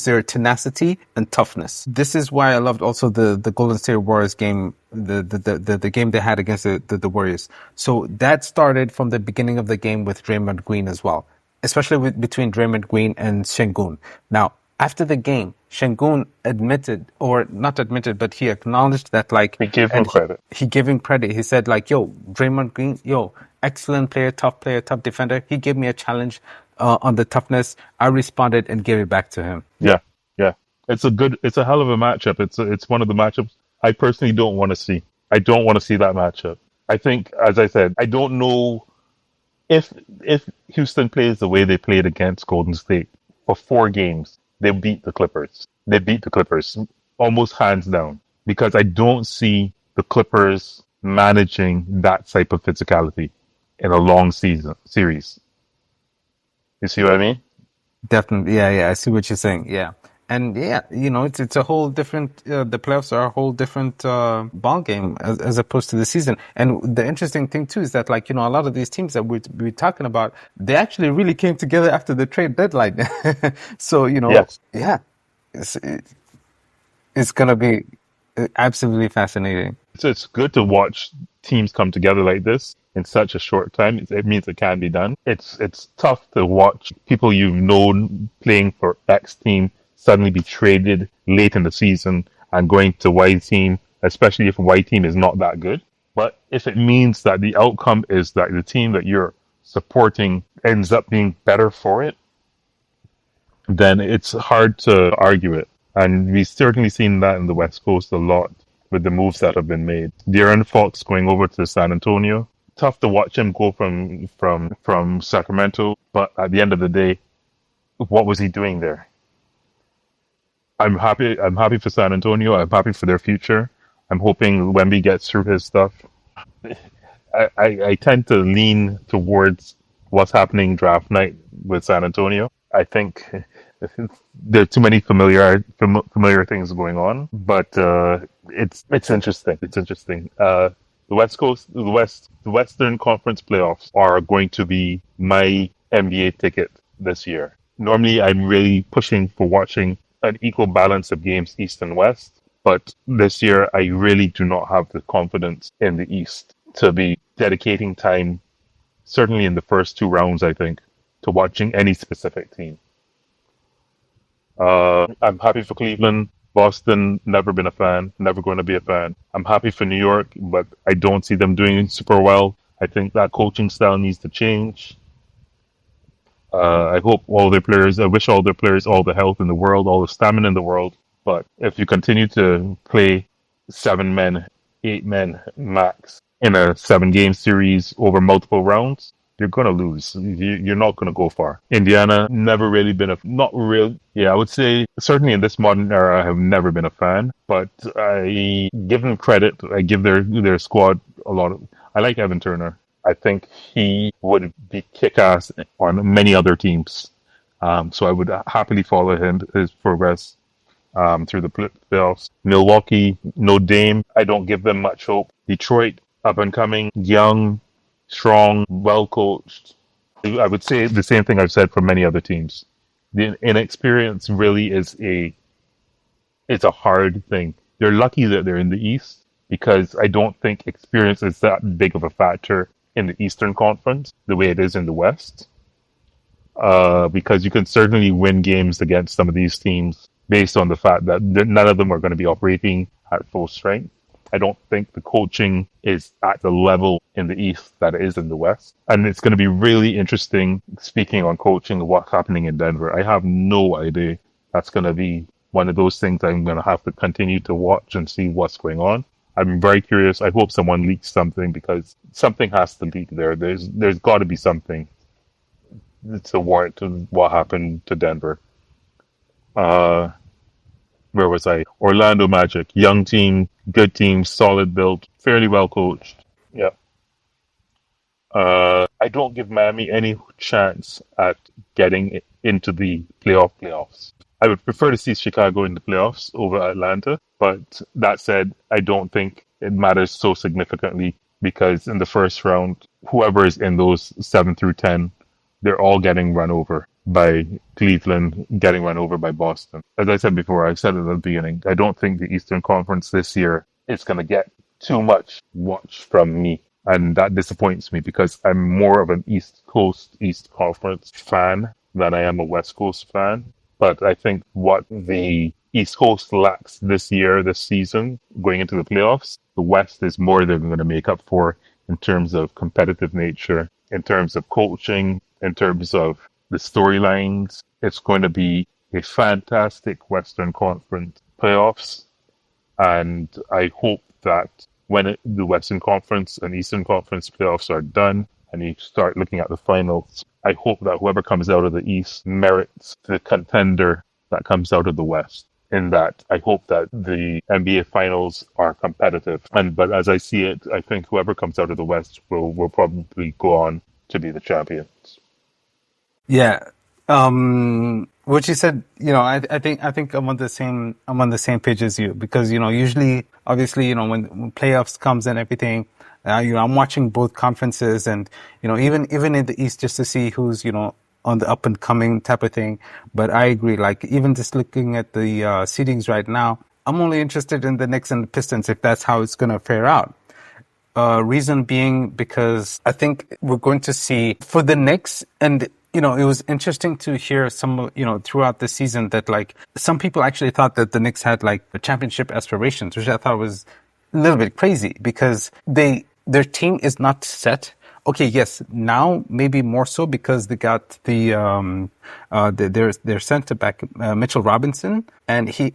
there tenacity and toughness. This is why I loved also the Golden State Warriors game, the game they had against the Warriors. So that started from the beginning of the game with Draymond Green as well, especially between Draymond Green and Şengün. Now, after the game, Şengün but he acknowledged that, he gave him credit. He gave him credit. He said, yo, Draymond Green, excellent player, tough defender. He gave me a challenge on the toughness. I responded and gave it back to him. Yeah. It's a hell of a matchup. It's one of the matchups I personally don't want to see. I don't want to see that matchup. I think, as I said, I don't know if Houston plays the way they played against Golden State for 4 games. They beat the Clippers. They beat the Clippers almost hands down, because I don't see the Clippers managing that type of physicality in a long series. You see what I mean? Definitely. Yeah. I see what you're saying. Yeah. And yeah, it's a whole different, the playoffs are a whole different ball game as opposed to the season. And the interesting thing too is that, a lot of these teams that we're talking about, they actually really came together after the trade deadline. So, Yes. Yeah, it's going to be absolutely fascinating. So it's good to watch teams come together like this in such a short time. It means it can be done. It's tough to watch people you've known playing for X team suddenly be traded late in the season and going to Y team, especially if Y team is not that good. But if it means that the outcome is that the team that you're supporting ends up being better for it, then it's hard to argue it. And we've certainly seen that in the West Coast a lot with the moves that have been made. De'Aaron Fox going over to San Antonio tough to watch him go from Sacramento. But at the end of the day, what was he doing there? I'm happy. I'm happy for San Antonio. I'm happy for their future. I'm hoping Wemby gets through his stuff. I tend to lean towards what's happening draft night with San Antonio. I think there are too many familiar things going on, but it's interesting. It's interesting. The West Coast, the Western Conference playoffs are going to be my NBA ticket this year. Normally, I'm really pushing for watching an equal balance of games, East and West. But this year, I really do not have the confidence in the East to be dedicating time, certainly in the first two rounds, I think, to watching any specific team. I'm happy for Cleveland. Boston, never been a fan, never going to be a fan. I'm happy for New York, but I don't see them doing super well. I think that coaching style needs to change. I wish all their players all the health in the world, all the stamina in the world. But if you continue to play 7 men, 8 men max in a 7 game series over multiple rounds, you're going to lose. You're not going to go far. Indiana, never really been not real. Yeah, I would say certainly in this modern era, I have never been a fan, but I give them credit. I give their squad a lot of, I like Evan Turner. I think he would be kick-ass on many other teams. So I would happily follow his progress through the playoffs. Milwaukee, no Dame. I don't give them much hope. Detroit, up and coming, young, strong, well coached. I would say the same thing I've said for many other teams. The inexperience really is a hard thing. They're lucky that they're in the East because I don't think experience is that big of a factor in the Eastern Conference the way it is in the West. Because you can certainly win games against some of these teams based on the fact that none of them are going to be operating at full strength. I don't think the coaching is at the level in the East that it is in the West. And it's going to be really interesting, speaking on coaching, what's happening in Denver. I have no idea. That's going to be one of those things I'm going to have to continue to watch and see what's going on. I'm very curious. I hope someone leaks something because something has to leak there. There's got to be something to warrant to what happened to Denver. Uh, where was I? Orlando Magic, young team, good team, solid build, fairly well coached. Yeah. I don't give Miami any chance at getting into the playoffs. I would prefer to see Chicago in the playoffs over Atlanta, but that said, I don't think it matters so significantly because in the first round, whoever is in those 7 through 10, they're all getting run over by Cleveland, getting run over by Boston. As I said before, I said it at the beginning, I don't think the Eastern Conference this year is going to get too much watch from me. And that disappoints me because I'm more of an East Coast, East Conference fan than I am a West Coast fan. But I think what the East Coast lacks this year, this season, going into the playoffs, the West is more than going to make up for in terms of competitive nature, in terms of coaching, in terms of the storylines. It's going to be a fantastic Western Conference playoffs. And I hope that when the Western Conference and Eastern Conference playoffs are done and you start looking at the finals, I hope that whoever comes out of the East merits the contender that comes out of the West. In that, I hope that the NBA finals are competitive. But as I see it, I think whoever comes out of the West will probably go on to be the champions. Yeah. What you said, I think I'm on the same page as you because, usually, obviously, when playoffs comes and everything, I'm watching both conferences and, even in the East just to see who's, on the up and coming type of thing. But I agree, like even just looking at the seedings right now, I'm only interested in the Knicks and the Pistons if that's how it's going to fare out. Reason being because I think we're going to see for the Knicks and it was interesting to hear some, throughout the season that like some people actually thought that the Knicks had like championship aspirations, which I thought was a little bit crazy because their team is not set. Okay, yes, now maybe more so because they got their center back Mitchell Robinson, and he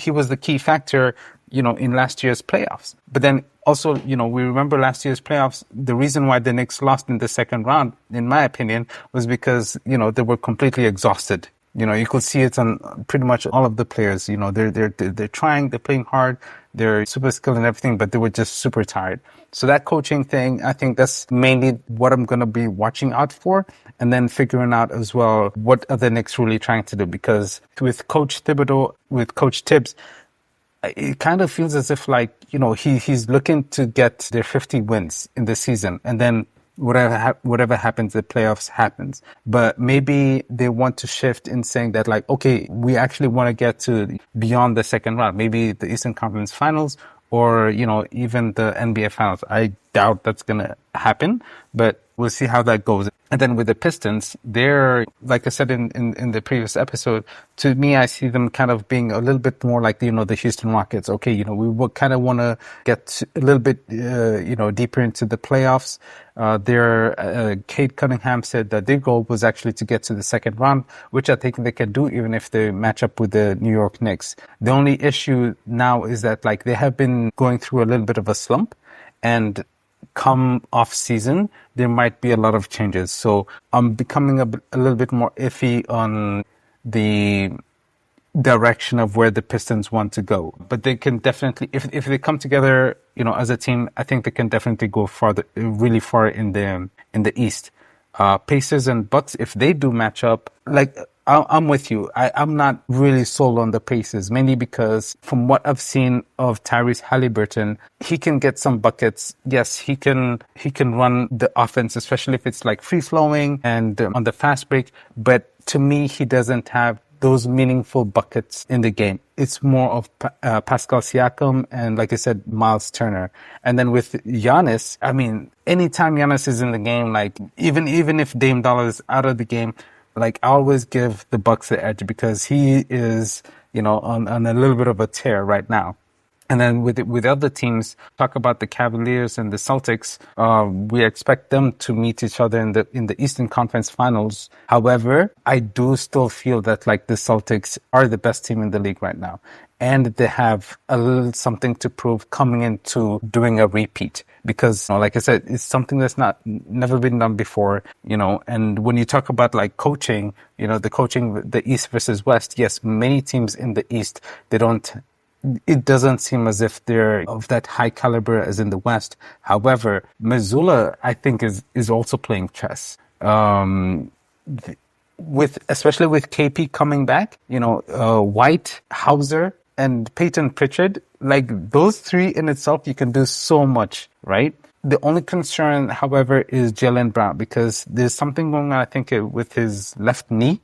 was the key factor in last year's playoffs. But then also, we remember last year's playoffs. The reason why the Knicks lost in the second round, in my opinion, was because, they were completely exhausted. You could see it on pretty much all of the players. They're trying, they're playing hard, they're super skilled and everything, but they were just super tired. So that coaching thing, I think that's mainly what I'm going to be watching out for, and then figuring out as well what are the Knicks really trying to do. Because with Coach Thibodeau, with Coach Tibbs, it kind of feels as if he's looking to get their 50 wins in the season, and then whatever happens, the playoffs happens. But maybe they want to shift in saying that okay, we actually want to get to beyond the second round, maybe the Eastern Conference Finals, or even the NBA Finals. I doubt that's gonna happen, but we'll see how that goes. And then with the Pistons, they're, like I said in the previous episode, to me, I see them kind of being a little bit more like, the Houston Rockets. Okay, we would kind of want to get a little bit, deeper into the playoffs. Kate Cunningham said that their goal was actually to get to the second round, which I think they can do even if they match up with the New York Knicks. The only issue now is that they have been going through a little bit of a slump, and come off season, there might be a lot of changes. So I'm becoming a little bit more iffy on the direction of where the Pistons want to go. But they can definitely, if they come together, as a team, I think they can definitely go really far in the East. Pacers and Bucks, if they do match up, I'm with you. I'm not really sold on the Pacers, mainly because from what I've seen of Tyrese Halliburton, he can get some buckets. Yes, he can run the offense, especially if it's free flowing and on the fast break. But to me, he doesn't have those meaningful buckets in the game. It's more of Pascal Siakam and, like I said, Miles Turner. And then with Giannis, I mean, anytime Giannis is in the game, even if Dame Dollar is out of the game, I always give the Bucks the edge because he is, on a little bit of a tear right now. And then with other teams, talk about the Cavaliers and the Celtics. We expect them to meet each other in the Eastern Conference Finals. However, I do still feel that the Celtics are the best team in the league right now, and they have a little something to prove coming into doing a repeat. Because, like I said, it's something that's never been done before, and when you talk about coaching, the coaching, the East versus West, yes, many teams in the East, it doesn't seem as if they're of that high caliber as in the West. However, Missoula, I think, is also playing chess. Especially with KP coming back, White, Hauser, and Peyton Pritchard, those three in itself, you can do so much, right? The only concern, however, is Jaylen Brown, because there's something going on, I think, with his left knee.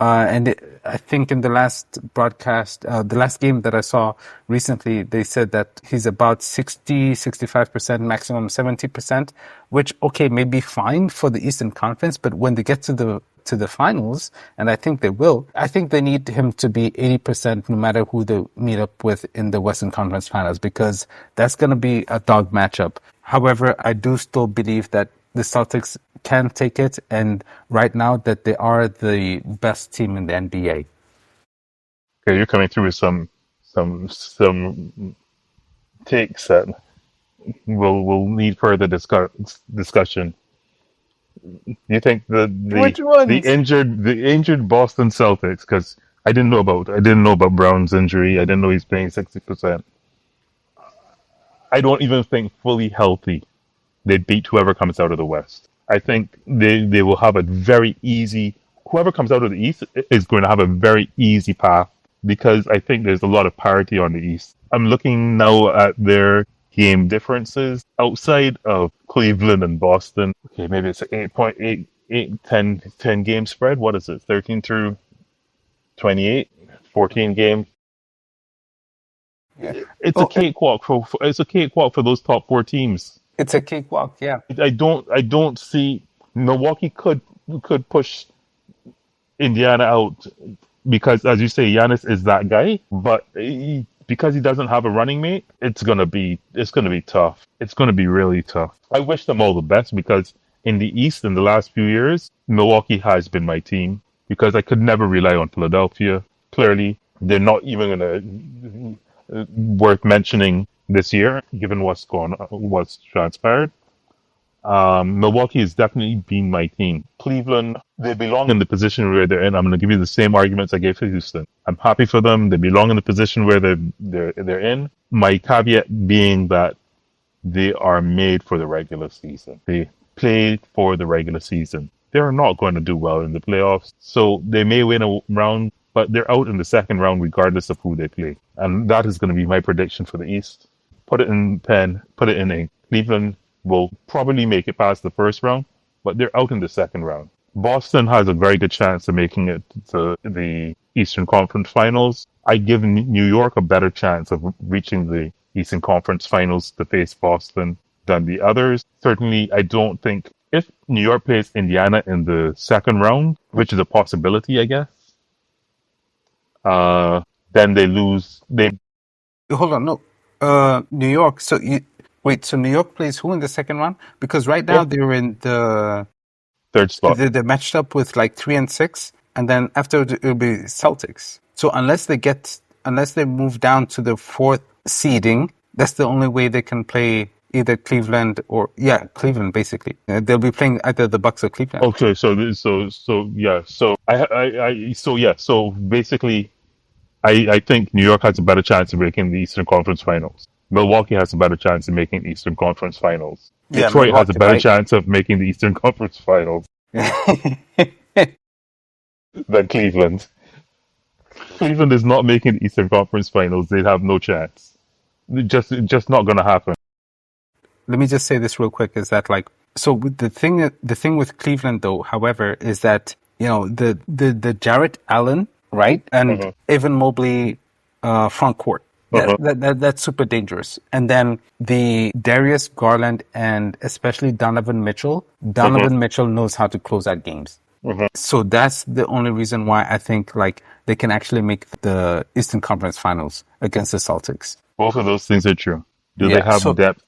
I think in the last broadcast, the last game that I saw recently, they said that he's about 65%, maximum 70%, which, okay, may be fine for the Eastern Conference, but when they get to the finals, and I think they will, I think they need him to be 80% no matter who they meet up with in the Western Conference Finals, because that's going to be a dog matchup. However, I do still believe that the Celtics can take it, and right now that they are the best team in the NBA. Okay, you're coming through with some takes that will need further discussion. You think Which ones? the injured Boston Celtics? Because I didn't know about Brown's injury. I didn't know he's playing 60%. I don't even think fully healthy they beat whoever comes out of the West. I think they will have a very easy. Whoever comes out of the East is going to have a very easy path, because I think there's a lot of parity on the East. I'm looking now at their game differences outside of Cleveland and Boston. Okay, maybe it's an 8.8, 10 game spread. What is it? 13 through 28, 14 game. Yeah. It's a cakewalk for those top four teams. It's a cakewalk, yeah. I don't see Milwaukee could push Indiana out, because, as you say, Giannis is that guy, but because he doesn't have a running mate, it's gonna be tough. It's gonna be really tough. I wish them all the best, because in the East in the last few years, Milwaukee has been my team, because I could never rely on Philadelphia. Clearly, they're not even gonna. worth mentioning this year, given what's transpired. Milwaukee has definitely been my team. Cleveland, they belong in the position where they're in. I'm going to give you the same arguments I gave to Houston. I'm happy for them. They belong in the position where they're in. My caveat being that they are made for the regular season. They played for the regular season. They're not going to do well in the playoffs, so they may win a round, but they're out in the second round regardless of who they play. And that is going to be my prediction for the East. Put it in pen, put it in ink. Cleveland will probably make it past the first round, but they're out in the second round. Boston has a very good chance of making it to the Eastern Conference Finals. I give New York a better chance of reaching the Eastern Conference Finals to face Boston than the others. Certainly, I don't think if New York plays Indiana in the second round, which is a possibility, I guess, then they lose. They Hold on, no. New York. So wait. So New York plays who in the second round? Because right now if they're in the third spot. they're matched up with like 3 and 6, and then after it'll be Celtics. So unless they move down to the fourth seeding, that's the only way they can play either Cleveland or Cleveland basically. They'll be playing either the Bucks or Cleveland. Okay, so yeah, so basically, I think New York has a better chance of making the Eastern Conference Finals. Milwaukee has a better chance of making the Eastern Conference Finals. Yeah, Detroit has a Milwaukee, better right? chance of making the Eastern Conference Finals than Cleveland. Cleveland is not making the Eastern Conference Finals. They have no chance. Just not going to happen. Let me just say this real quick is that like so with the thing with Cleveland though, however, is that the Jarrett Allen, right, and Uh-huh, Evan Mobley front court. uh-huh, That's super dangerous. And then the Darius Garland and especially Donovan Mitchell. uh-huh, Donovan Mitchell knows how to close out games. uh-huh. So that's the only reason why I think like they can actually make the Eastern Conference Finals against the Celtics. Both of those things are true. Do they Yeah. have So depth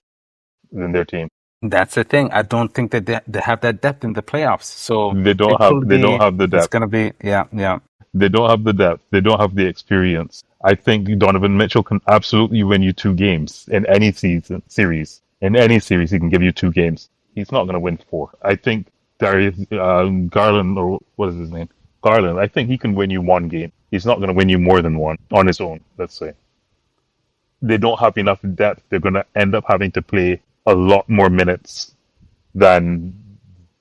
in their team? that's the thing. I don't think that they have that depth in the playoffs. So They don't it have. could They don't be, have the it's depth. going to be, yeah, yeah. They don't have the depth. They don't have the experience. I think Donovan Mitchell can absolutely win you 2 games in any series. In any series, he can give you 2 games. He's not going to win 4. I think Darius Garland, or what is his name? Garland. I think he can win you 1 game. He's not going to win you more than one on his own, let's say. They don't have enough depth. They're going to end up having to play a lot more minutes than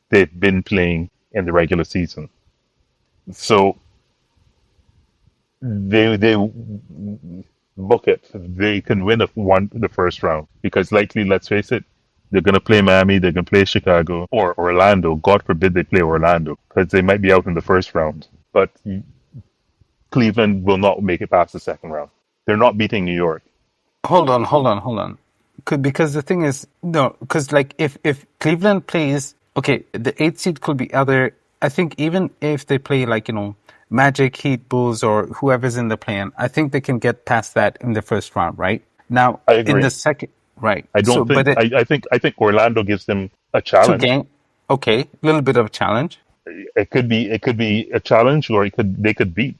they've been playing in the regular season. So they book it. They can win the first round because likely, let's face it, they're going to play Miami, they're going to play Chicago or Orlando. God forbid they play Orlando because they might be out in the first round. But Cleveland will not make it past the second round. They're not beating New York. Hold on. Because the thing is, no, because like if Cleveland plays, okay, the eighth seed could be other. I think even if they play like Magic, Heat, Bulls, or whoever's in the plan, I think they can get past that in the first round, right? Now I in agree. the second, right? I So, don't think. but it I think Orlando gives them a two challenge. game, okay, a little bit of a challenge. It could be a challenge, or they could beat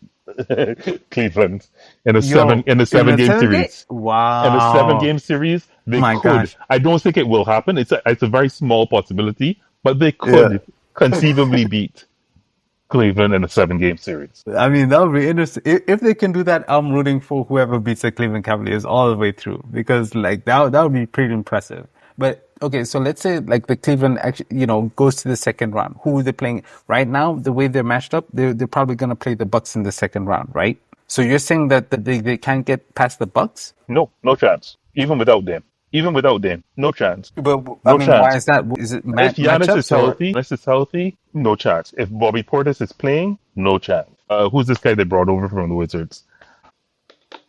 Cleveland in a Yo, in seven the game seven game, series. In a seven wow, game series, they my could. gosh, I don't think it will happen. It's a very small possibility, but they yeah. could conceivably beat Cleveland in a 7 game series. I mean, that would be interesting. If they can do that, I'm rooting for whoever beats the Cleveland Cavaliers all the way through because, like, that would be pretty impressive. But okay, so let's say like the Cleveland actually, goes to the second round. Who are they playing right now? The way they're matched up, they're probably gonna play the Bucks in the second round, right? So you're saying that they can't get past the Bucks? No, no chance. Even without them. Even without them, no chance. But I No mean, why chance. is that? Is it If Giannis is matchups or? healthy, no chance. If Bobby Portis is playing, no chance. Who's this guy they brought over from the Wizards?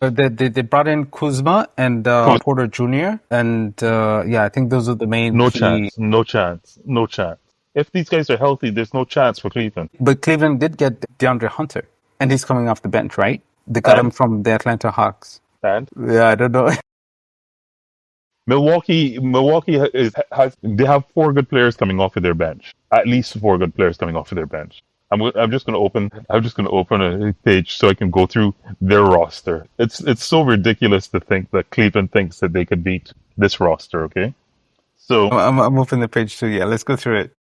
They brought in Kuzma and Porter Jr. and I think those are the main No key. chance. No chance. No chance. If these guys are healthy, there's no chance for Cleveland. But Cleveland did get DeAndre Hunter, and he's coming off the bench, right? They got him And from the Atlanta Hawks. and Yeah, I don't know. Milwaukee they have 4 good players coming off of their bench. At least 4 good players coming off of their bench. I'm just gonna open a page so I can go through their roster. It's so ridiculous to think that Cleveland thinks that they could beat this roster. Okay, so I'm opening the page too. Yeah, let's go through it.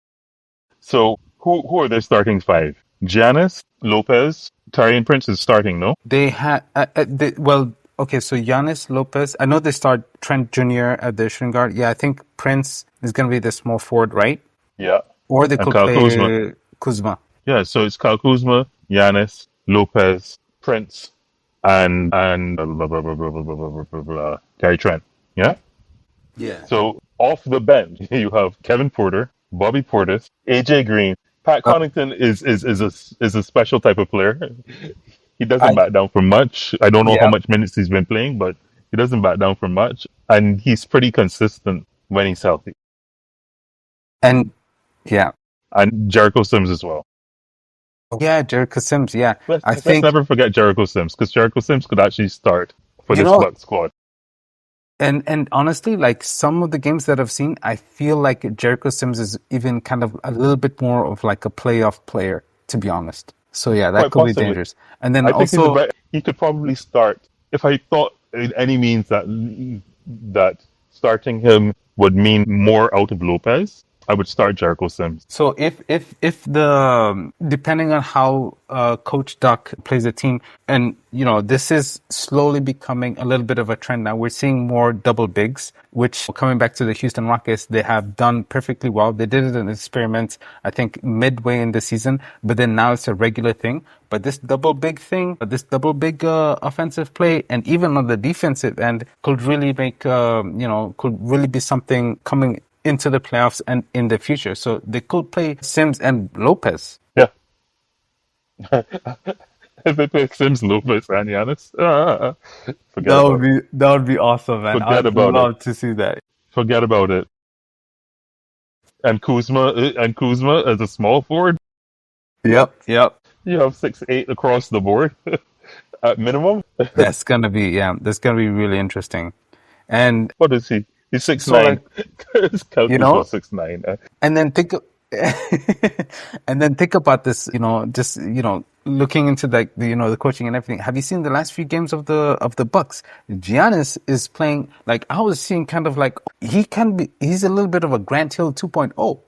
who are their starting five? Giannis, Lopez, Tarian Prince is starting. No, They had well, okay. So Giannis Lopez. I know they start Trent Jr. at the shooting guard. Yeah, I think Prince is going to be the small forward, right? yeah, Or they and could Kyle Kuzma. play Kuzma. Yeah, so it's Kyle Kuzma, Giannis, Lopez, Prince, and Gary Trent. Yeah. Yeah. So off the bench, you have Kevin Porter, Bobby Portis, AJ Green. Pat Uh, Connaughton is a special type of player. He doesn't I back down for much. I don't know how yeah, much minutes he's been playing, but he doesn't back down for much, and he's pretty consistent when he's healthy. and yeah, And Jericho Sims as well. yeah, Jericho Sims. Yeah, I Let's think never forget Jericho Sims because Jericho Sims could actually start for you this know, Bucks squad. and honestly, like some of the games that I've seen, I feel like Jericho Sims is even kind of a little bit more of like a playoff player, to be honest. So yeah, that Quite could be possibly. dangerous. And then I think also, he could probably start if I thought in any means that starting him would mean more out of Lopez. I would start Jericho Sims. so if the depending on how Coach Duck plays the team, and you know this is slowly becoming a little bit of a trend now. We're seeing more double bigs, which coming back to the Houston Rockets, they have done perfectly well. They did it in experiments, I think, midway in the season, but then now it's a regular thing. But this double big thing, this double big offensive play, and even on the defensive end, could really make could really be something coming into the playoffs and in the future. So they could play Sims and Lopez. Yeah. If they play Sims, Lopez, and Giannis, forget about it. That would be awesome, man. Forget I'd about it. love to see that. Forget about it. And Kuzma as a small forward, Yep. you have 6'8" across the board at minimum. That's gonna be really interesting. And What is he? He's six so nine. like, Kyle you Kuzma know, 6'9". and then think and then think about this, just looking into like the coaching and everything. Have you seen the last few games of the Bucks? Giannis is playing like I was seeing kind of like he's a little bit of a Grant Hill 2.0.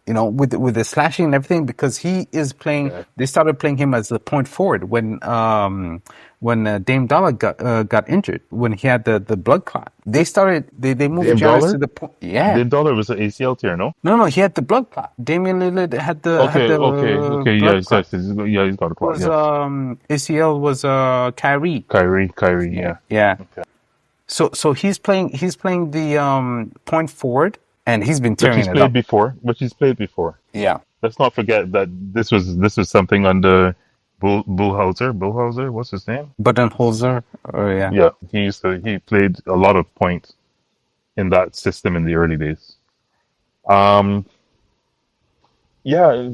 With the slashing and everything, because he is playing. Yeah. They started playing him as the point forward when Dame Dollar got injured, when he had the blood clot. They moved Dame Giannis to Dollar? the point. Yeah, Dame Dollar was an ACL tear, no? no, he had the blood clot. Damian Lillard had the Yeah, blood clot. yeah, he's got a It clot. was Yeah, ACL was Kyrie. Kyrie, yeah. Yeah. Okay. So he's playing the point forward, and he's been Which tearing he's it played up. before. Which he's played before. Yeah. Let's not forget that this was something under Bullhauser. What's his name? Budenholzer. Oh yeah. Yeah, he played a lot of points in that system in the early days. Um, yeah,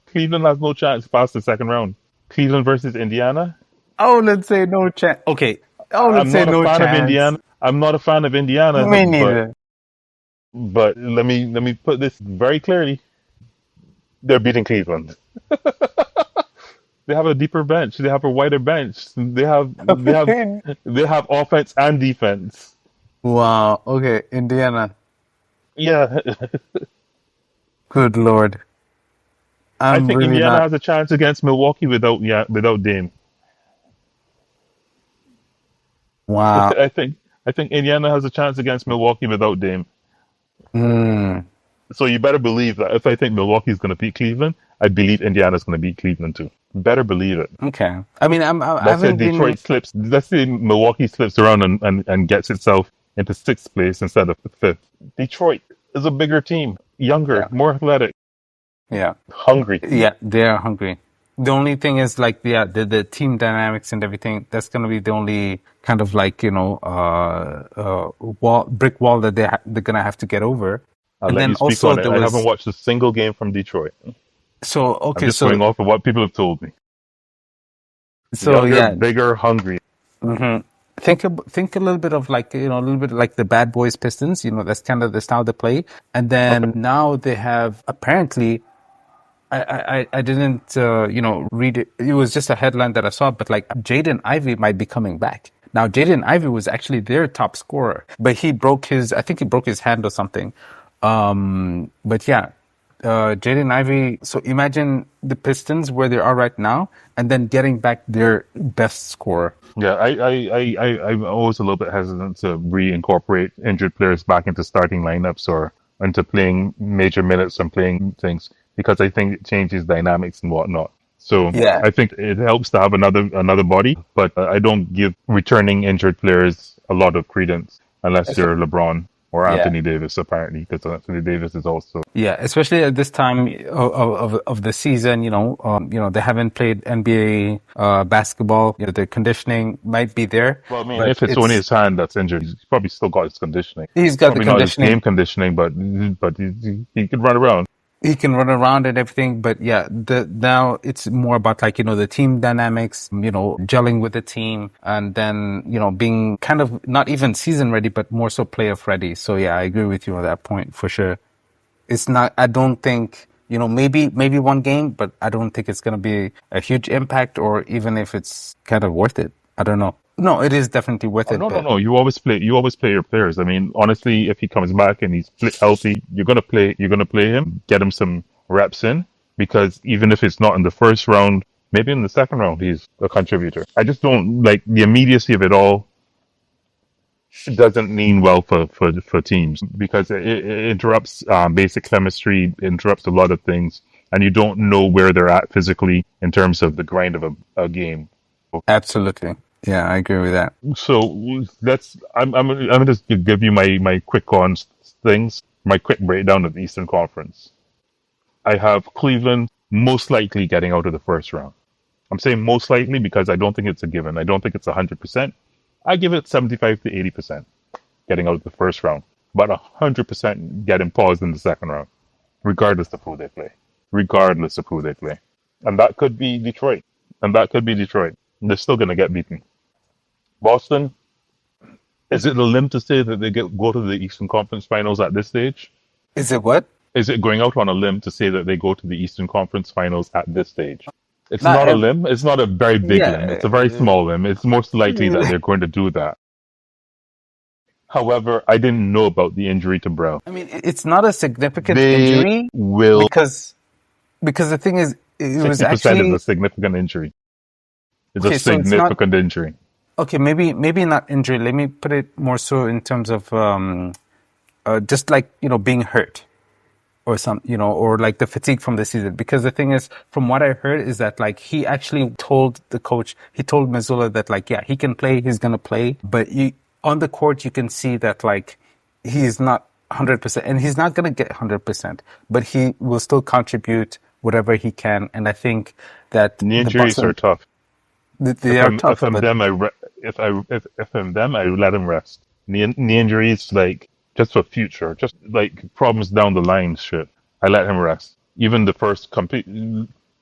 Cleveland has no chance past the second round. Cleveland versus Indiana. I wouldn't say no chance. Okay, I wouldn't I'm say not a no fan of chance. Indiana. I'm not a fan of Indiana, Me but neither. but let me put this very clearly. They're beating Cleveland. They have a deeper bench. They have a wider bench. They have offense and defense. Wow. Okay, Indiana. Yeah, Good Lord. I I'm think really Indiana not. has a chance against Milwaukee without Dame. I, Wow. th- I think I think Indiana has a chance against Milwaukee without Dame. Mm, So you better believe that if I think Milwaukee is going to beat Cleveland, I believe Indiana's going to beat Cleveland too. Better believe it. okay. I mean, I Let's say haven't been. Detroit slips. Let's say Milwaukee slips around and gets itself into sixth place instead of fifth. Detroit is a bigger team, younger, Yeah. more athletic, Yeah. hungry. Yeah. They are hungry. The only thing is like the team dynamics and everything. That's gonna be the only kind of like brick wall that they're gonna have to get over. I'll And let then you speak also on it. there I haven't was watched a single game from Detroit. so I'm okay just so going off of what people have told me. so Younger, yeah. bigger, hungry. Think a little bit of like a little bit like the Bad Boys Pistons. That's kind of the style they play. And Okay. then now they have apparently I didn't read it. It was just a headline that I saw, but like Jaden Ivey might be coming back. Now Jaden Ivey was actually their top scorer, but I think he broke his hand or something. But yeah, Jaden Ivey. So imagine the Pistons where they are right now, and then getting back their best scorer. Yeah, I'm always a little bit hesitant to reincorporate injured players back into starting lineups or into playing major minutes and playing things because I think it changes dynamics and whatnot. So Yeah, I think it helps to have another body, but I don't give returning injured players a lot of credence unless you're LeBron or yeah. Anthony Davis, apparently, because Anthony Davis is also. Yeah, especially at this time of the season, they haven't played NBA basketball. The conditioning might be there, Well, I mean, but if it's only his hand that's injured, he's probably still got his conditioning. he's got the Probably not his conditioning. game conditioning, but he can run around. He can run around and everything, but yeah, now it's more about like, the team dynamics, gelling with the team and then, being kind of not even season ready, but more so playoff ready. So yeah, I agree with you on that point for sure. It's not, I don't think, maybe one game, but I don't think it's going to be a huge impact or even if it's kind of worth it. I don't know. No, it is definitely worth Oh it, no, no, but no! You always play. You always play your players. I mean, honestly, if he comes back and he's healthy, you're gonna play. You're gonna play him, get him some reps in, because even if it's not in the first round, maybe in the second round, he's a contributor. I just don't like the immediacy of it all. It doesn't mean well for teams because it interrupts basic chemistry, interrupts a lot of things, and you don't know where they're at physically in terms of the grind of a game. absolutely. Yeah, I agree with that. So that's I'm gonna just give you my quick on things, my quick breakdown of the Eastern Conference. I have Cleveland most likely getting out of the first round. I'm saying most likely because I don't think it's a given. I don't think it's 100%. I give it 75 to 80% getting out of the first round, but 100% getting paused in the second round, regardless of who they play. Regardless of who they play, and that could be Detroit, and that could be Detroit. They're still gonna get beaten. Boston. Is it a limb to say that go to the Eastern Conference Finals at this stage? Is it what? Is it going out on a limb to say that they go to the Eastern Conference Finals at this stage? It's Not not a ev- limb. It's not a very big limb. yeah. It's a very small limb. It's most likely that they're going to do that. However, I didn't know about the injury to Brown. I mean, it's not a significant They injury will. because the thing is, it was 60% is a actually significant injury. It's a okay. So it's not significant injury. okay. Maybe not injury. Let me put it more so in terms of just like being hurt or or like the fatigue from the season. Because the thing is, from what I heard, is that like he actually told the coach, he told Missoula that like yeah, he can play, he's gonna play, but on the court you can see that like he's not 100%, and he's not gonna get 100%, but he will still contribute whatever he can. And I think that The the injuries are Boston tough. they are If tough, I'm but them, if I'm them, I let him rest. Knee injuries, like just for future, just like problems down the line, shit. I let him rest. Even the first complete,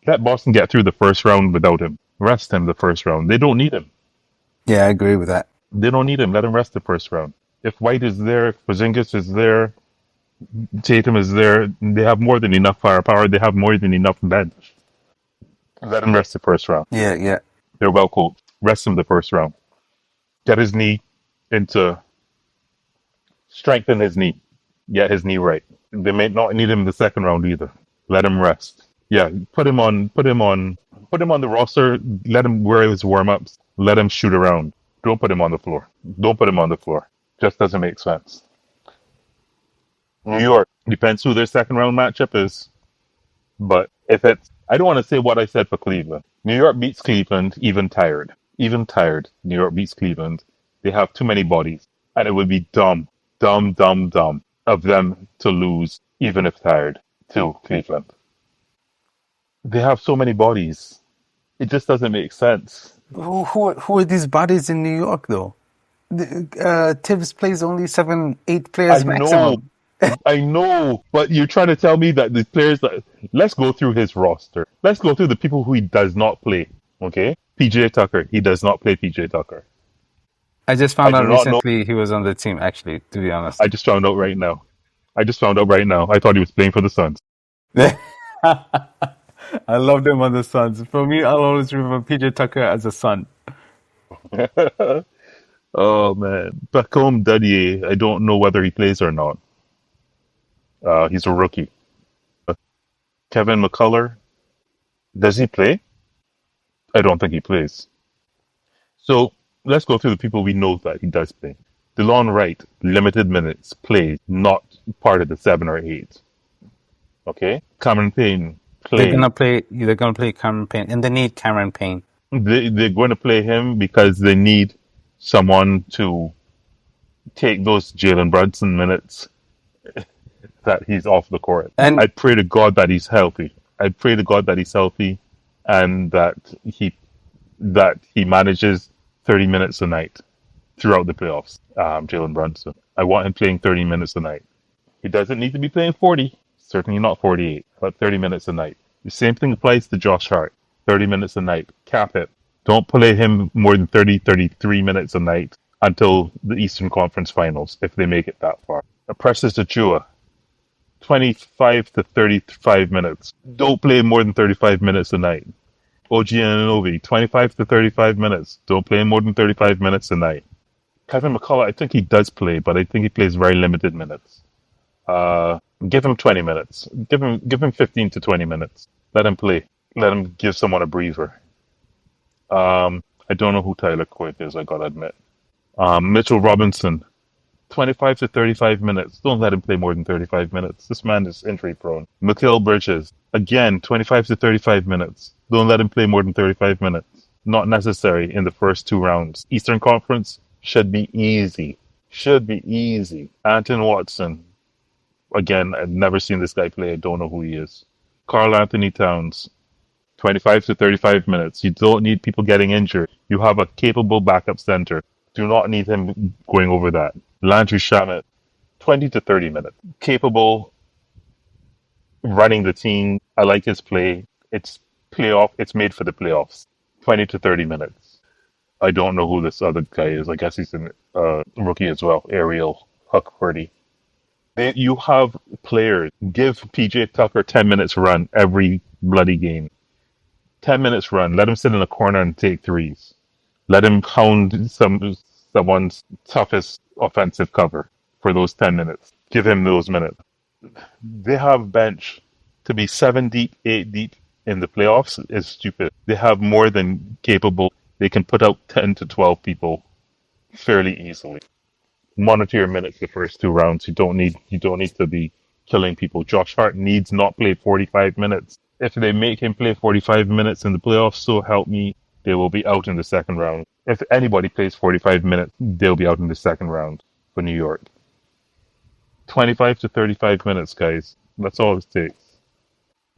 let Boston get through the first round without him. Rest him the first round. They don't need him. yeah, I agree with that. They don't need him. Let him rest the first round. If White is there, if Porzingis is there, Tatum is there, they have more than enough firepower. They have more than enough bench. Let him rest the first round. Yeah, yeah. They're well coached. Rest him the first round. Get his knee into strengthen his knee. Get his knee right. They may not need him the second round either. Let him rest. Yeah, put him on the roster. Let him wear his warm ups. Let him shoot around. Don't put him on the floor. Don't put him on the floor. Just doesn't make sense. New York depends who their second round matchup is. But if it's, I don't want to say what I said for Cleveland. New York beats Cleveland even tired. Even tired, New York beats Cleveland. They have too many bodies. And it would be dumb of them to lose, even if tired, to Cleveland. They have so many bodies. It just doesn't make sense. Who are these bodies in New York though? Tibbs plays only 7, 8 I players know, maximum. I know, but you're trying to tell me that the players that let's go through his roster. Let's go through the people who he does not play. Okay? PJ Tucker, he does not play PJ Tucker. I just I found do out not know. recently he was on the team, actually, to be honest. I just found out right now. I just found out right now. I thought he was playing for the Suns. I loved him on the Suns. For me, I'll always remember PJ Tucker as a Sun. Oh man, Beckham Dadier. I don't know whether he plays or not. He's a rookie. Kevin McCullough. Does he play? I don't think he plays. So let's go through the people we know that he does play. DeLon Wright, limited minutes, plays, not part of the 7 or 8. Okay. Cameron Payne, plays. They're gonna play Cameron Payne, and they need Cameron Payne. They're going to play him because they need someone to take those Jalen Brunson minutes that he's off the court. And I pray to God that he's healthy. I pray to God that he's healthy and he that he manages 30 minutes a night throughout the playoffs. Jalen Brunson. I want him playing 30 minutes a night. He doesn't need to be playing 40, certainly not 48, but 30 minutes a night. The same thing applies to Josh Hart. 30 minutes a night. Cap it. Don't play him more than 30, 33 minutes a night until the Eastern Conference Finals, if they make it that far. Precious Achua, 25 to 35 minutes. Don't play more than 35 minutes a night. OG Anunoby, 25 to 35 minutes. Don't play more than 35 minutes a night. Kevin McCullough, I think he does play, but I think he plays very limited minutes. Give him 20 minutes. Give him 15 to 20 minutes. Let him play. Let him give someone a breather. I don't know who Tyler Quick is, I gotta admit. Mitchell Robinson, 25 to 35 minutes. Don't let him play more than 35 minutes. This man is injury prone. Mikal Bridges, again, 25 to 35 minutes. Don't let him play more than 35 minutes. Not necessary in the first 2 rounds. Eastern Conference should be easy. Should be easy. Anton Watson, again, I've never seen this guy play. I don't know who he is. Karl Anthony Towns, 25 to 35 minutes. You don't need people getting injured. You have a capable backup center. Do not need him going over that. Landry Shamet, 20 to 30 minutes. Capable, running the team. I like his play. It's playoff. It's made for the playoffs. 20 to 30 minutes. I don't know who this other guy is. I guess he's a rookie as well. Ariel Huckworthy. You have players. Give PJ Tucker 10 minutes run every bloody game. 10 minutes run. Let him sit in a corner and take threes. Let him hound someone's toughest offensive cover for those 10 minutes. Give him those minutes. They have bench to be 7 deep, 8 deep in the playoffs is stupid. They have more than capable. They can put out 10 to 12 people fairly easily. Monitor your minutes the first 2 rounds. You don't need to be killing people. Josh Hart needs not play 45 minutes. If they make him play 45 minutes in the playoffs, so help me, they will be out in the second round. If anybody plays 45 minutes, they'll be out in the second round for New York. 25 to 35 minutes, guys. That's all it takes.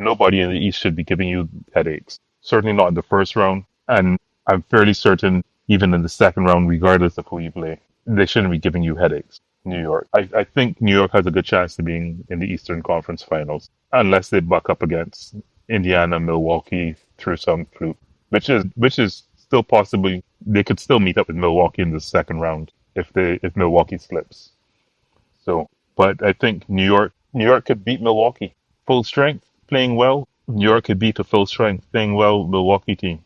Nobody in the East should be giving you headaches. Certainly not in the first round. And I'm fairly certain even in the second round, regardless of who you play, they shouldn't be giving you headaches. New York. I think New York has a good chance of being in the Eastern Conference Finals, unless they buck up against Indiana, Milwaukee through some fluke, which is still possibly they could still meet up with Milwaukee in the second round if Milwaukee slips. So, but I think New York could beat Milwaukee full strength, playing well. New York could beat a full strength, playing well Milwaukee team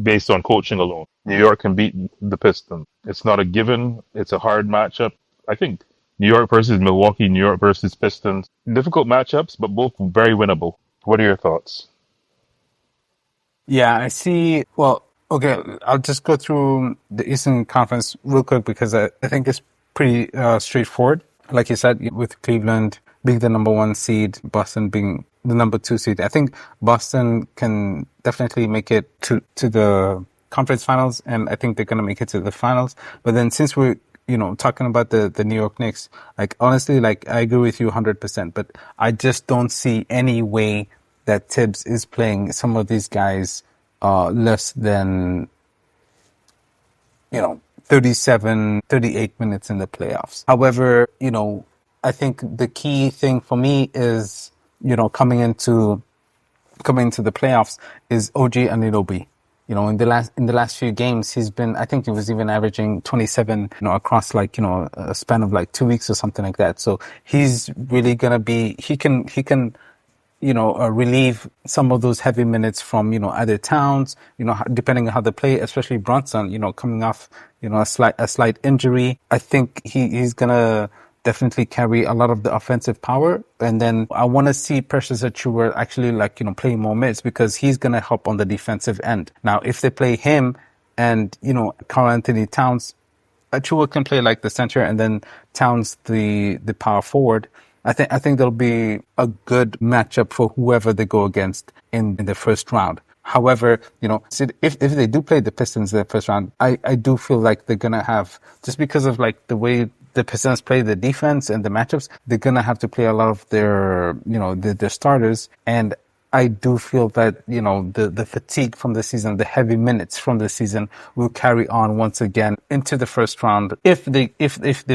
based on coaching alone. New York can beat the Pistons. It's not a given. It's a hard matchup. I think New York versus Milwaukee, New York versus Pistons. Difficult matchups, but both very winnable. What are your thoughts? Yeah, I see. Well, okay, I'll just go through the Eastern Conference real quick because I think it's pretty straightforward. Like you said, with Cleveland being the number 1 seed, Boston being the number 2 seed. I think Boston can definitely make it to the conference finals, and I think they're going to make it to the finals. But then since we're talking about the New York Knicks, like honestly, like I agree with you 100%, but I just don't see any way that Tibbs is playing some of these guys less than 37, 38 minutes in the playoffs. However, I think the key thing for me is, coming into the playoffs is OG Anunoby. In the last few games, he's been, I think he was even averaging 27, across a span of 2 weeks or something like that. So he's really gonna be, he can relieve some of those heavy minutes from, either Towns, depending on how they play, especially Brunson, coming off, a slight injury. I think he's gonna definitely carry a lot of the offensive power. And then I want to see Precious Achiuwa actually playing more minutes, because he's gonna help on the defensive end. Now, if they play him and, Karl Anthony Towns, Achua can play like the center, and then Towns the power forward. I think there'll be a good matchup for whoever they go against in the first round. However, if they do play the Pistons in the first round, I do feel like they're gonna have, just because of like the way the Pistons play the defense and the matchups, they're gonna have to play a lot of their their starters. And I do feel that, the fatigue from the season, the heavy minutes from the season will carry on once again into the first round if they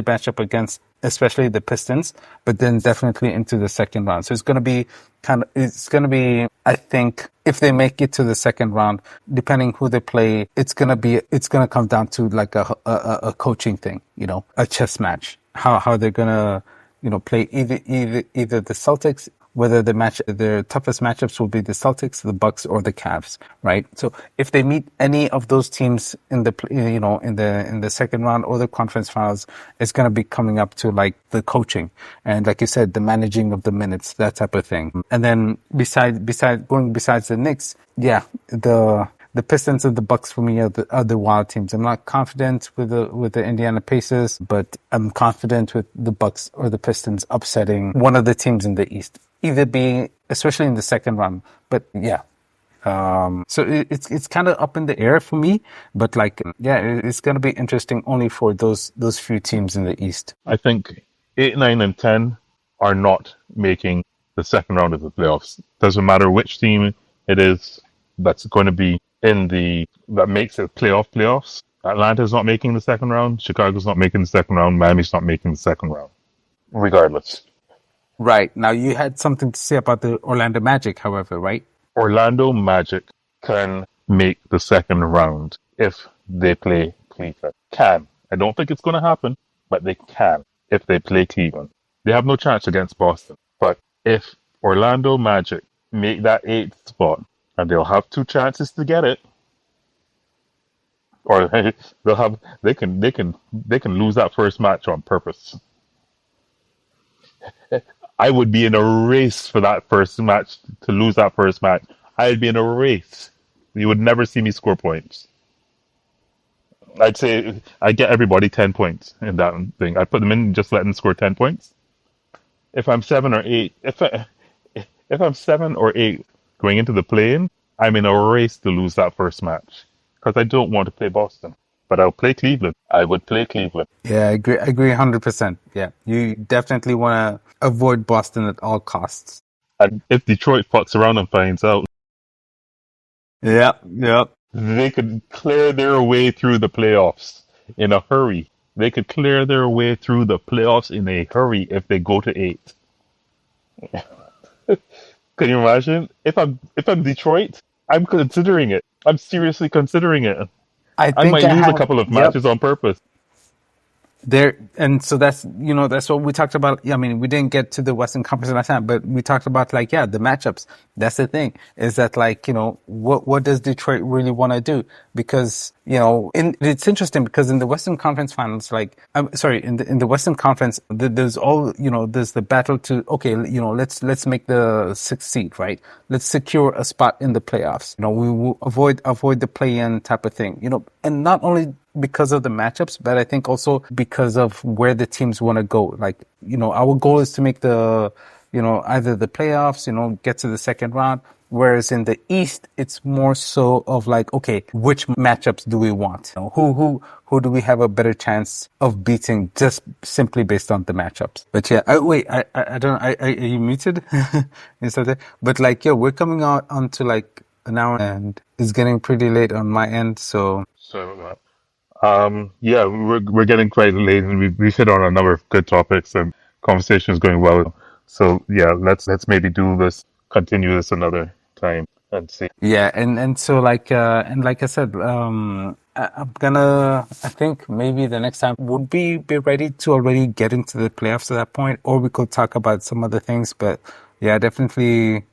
match up against especially the Pistons, but then definitely into the second round. So it's going to be, I think, if they make it to the second round, depending who they play, it's going to come down to like a coaching thing, a chess match, how they're going to, play either the Celtics, whether their toughest matchups will be the Celtics, the Bucks, or the Cavs, right? So if they meet any of those teams in the second round or the conference finals, it's going to be coming up to like the coaching and, like you said, the managing of the minutes, that type of thing. And then besides the Knicks, the Pistons and the Bucks for me are the wild teams. I'm not confident with the Indiana Pacers, but I'm confident with the Bucks or the Pistons upsetting one of the teams in the East, either being, especially in the second round. But yeah, so it's kind of up in the air for me. But it's going to be interesting only for those few teams in the East. I think 8, 9, and 10 are not making the second round of the playoffs. Doesn't matter which team it is that's going to be that makes it playoffs. Atlanta's not making the second round. Chicago's not making the second round. Miami's not making the second round. Regardless. Right. Now, you had something to say about the Orlando Magic, however, right? Orlando Magic can make the second round if they play Cleveland. Can. I don't think it's going to happen, but they can if they play Cleveland. They have no chance against Boston. But if Orlando Magic make that 8th spot, and they'll have 2 chances to get it, or they can lose that first match on purpose. I would be in a race for that first match to lose that first match. I'd be in a race. You would never see me score points. I'd say I get everybody 10 points in that thing. I put them in, just let them score 10 points. If I'm 7 or 8, if I'm 7 or 8 going into the play-in, I'm in a race to lose that first match because I don't want to play Boston. But I'll play Cleveland. I would play Cleveland. Yeah, I agree 100%. Yeah, you definitely want to avoid Boston at all costs. And if Detroit fucks around and finds out, yeah, they could clear their way through the playoffs in a hurry. They could clear their way through the playoffs in a hurry if they go to 8. Can you imagine? If I'm Detroit, I'm considering it. I'm seriously considering it. I might lose a couple of matches on purpose. And so that's what we talked about. I mean, we didn't get to the Western Conference last time, but we talked about the matchups. That's the thing, is that what does Detroit really want to do? Because, it's interesting because in the Western Conference finals, in the Western Conference, there's there's the battle to, let's make the 6th seed, right? Let's secure a spot in the playoffs. We will avoid the play-in type of thing, and not only because of the matchups, but I think also because of where the teams want to go. Our goal is to make the, either the playoffs, get to the second round. Whereas in the East, it's more so of which matchups do we want? Who do we have a better chance of beating just simply based on the matchups? But yeah, I don't know. Are you muted? But we're coming out onto an hour and it's getting pretty late on my end. So. Sorry about that. Yeah, we're getting quite late, and we hit on a number of good topics, and conversation is going well. So yeah, let's maybe continue this another time and see. Yeah, and so like I said, I think maybe the next time would be ready to already get into the playoffs at that point, or we could talk about some other things. But yeah, definitely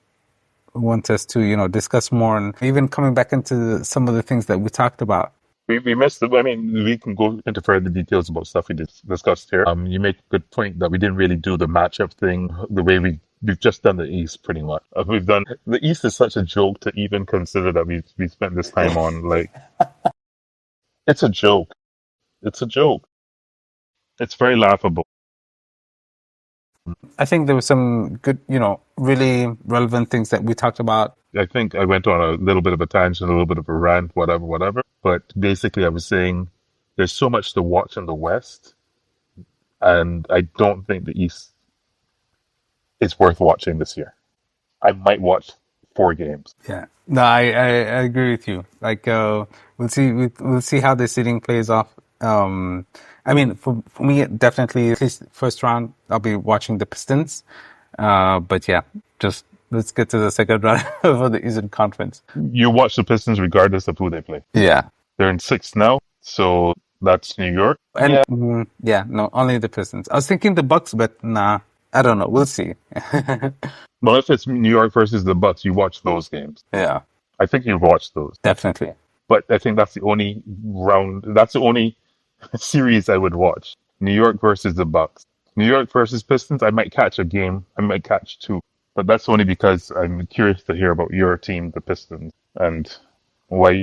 want us to, discuss more, and even coming back into some of the things that we talked about. We missed it. I mean, we can go into further details about stuff we discussed here. You make a good point that we didn't really do the matchup thing the way we've just done the East pretty much. We've done the East is such a joke to even consider that we spent this time on. Like, it's a joke. It's a joke. It's very laughable. I think there were some good, really relevant things that we talked about. I think I went on a little bit of a tangent, a little bit of a rant, whatever. But basically, I was saying there's so much to watch in the West, and I don't think the East is worth watching this year. I might watch 4 games. Yeah, no, I agree with you. Like, we'll see how the seeding plays off. I mean, for me, definitely at least first round, I'll be watching the Pistons. But yeah, just let's get to the second round for the Eastern Conference. You watch the Pistons regardless of who they play. Yeah, They're in 6th now, so that's New York. and Yeah, yeah, no, only the Pistons. I was thinking the Bucks, but nah, I don't know. We'll see. well, if it's New York versus the Bucks, you watch those games. Yeah, I think you watch those. definitely. But I think that's the only round. That's the only series I would watch. New York versus the Bucks. New York versus Pistons. I might catch a game. I might catch 2, but that's only because I'm curious to hear about your team, the Pistons, and why.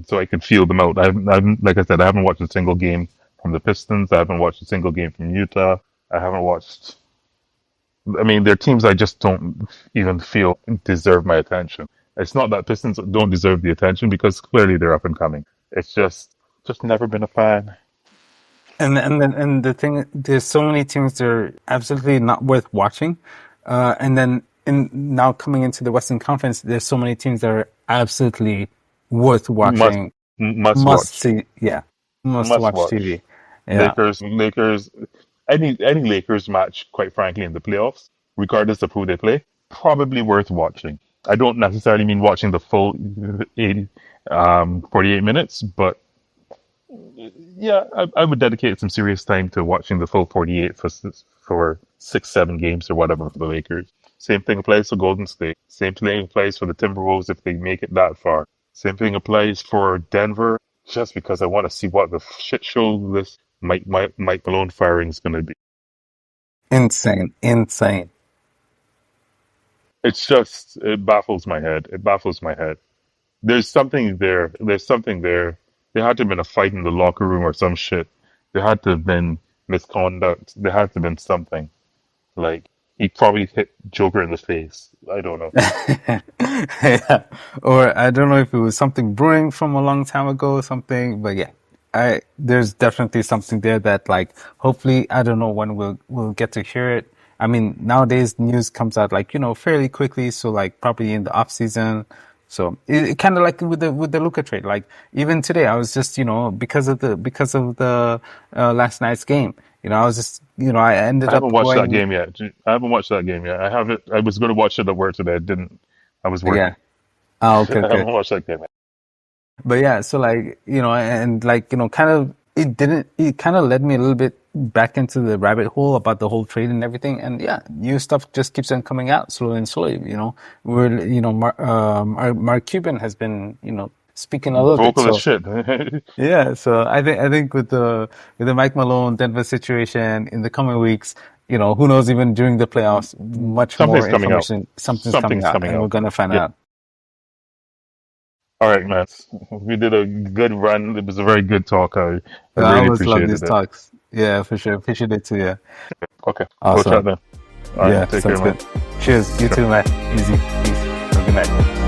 So I can feel them out. I haven't, like I said, I haven't watched a single game from the Pistons. I haven't watched a single game from Utah. I haven't watched. I mean, they're teams I just don't even feel deserve my attention. It's not that Pistons don't deserve the attention because clearly they're up and coming. It's just never been a fan. And the thing, there's so many teams that are absolutely not worth watching. And then now coming into the Western Conference, there's so many teams that are absolutely worth Must watching. must Must watch. see, yeah, must Must watch watch. TV. Yeah. Lakers, any Lakers match, quite frankly, in the playoffs, regardless of who they play, probably worth watching. I don't necessarily mean watching the full 80, 48 minutes, but yeah, I would dedicate some serious time to watching the full 48 for 6, 7 games or whatever for the Lakers. Same thing applies for Golden State. Same thing applies for the Timberwolves if they make it that far. Same thing applies for Denver, just because I want to see what the shit show this Mike Malone firing is going to be. Insane, insane. It's just, it baffles my head. It baffles my head. There's something there. There's something there. There had to have been a fight in the locker room or some shit. There had to have been misconduct. There had to have been something. Like, he probably hit Joker in the face. I don't know. Yeah. Or I don't know if it was something brewing from a long time ago or something, but yeah. There's definitely something there that, like, hopefully, I don't know when we'll get to hear it. I mean, nowadays news comes out, like, fairly quickly, so like probably in the off season. So it kind of like with the Luka trade. Like even today, I was just, because of the last night's game. I was just, I ended I up haven't watched that going. game yet. I haven't watched that game yet. I haven't. I was going to watch it at work today. I didn't. I was working. Yeah. Oh, I okay, okay. haven't watched that game yet. But yeah, so like, and like, kind of, it kind of led me a little bit back into the rabbit hole about the whole trade and everything. And yeah, new stuff just keeps on coming out slowly and slowly. Mark Cuban has been, speaking a little bit. Vocal as So shit. yeah, so I think with the Mike Malone Denver situation in the coming weeks, who knows, even during the playoffs, much Something's more coming out. information, something's coming Something's out, coming and we're out. gonna find Yeah. out. All right, man. We did a good run. It was a very good talk. I I really always love appreciated these it. talks. Yeah, for sure. Appreciate it too. Yeah. Okay. We'll chat Awesome. then. All Yeah, right. Take care, sounds man. good. Cheers. You too, man. Easy. Peace. Have a good night.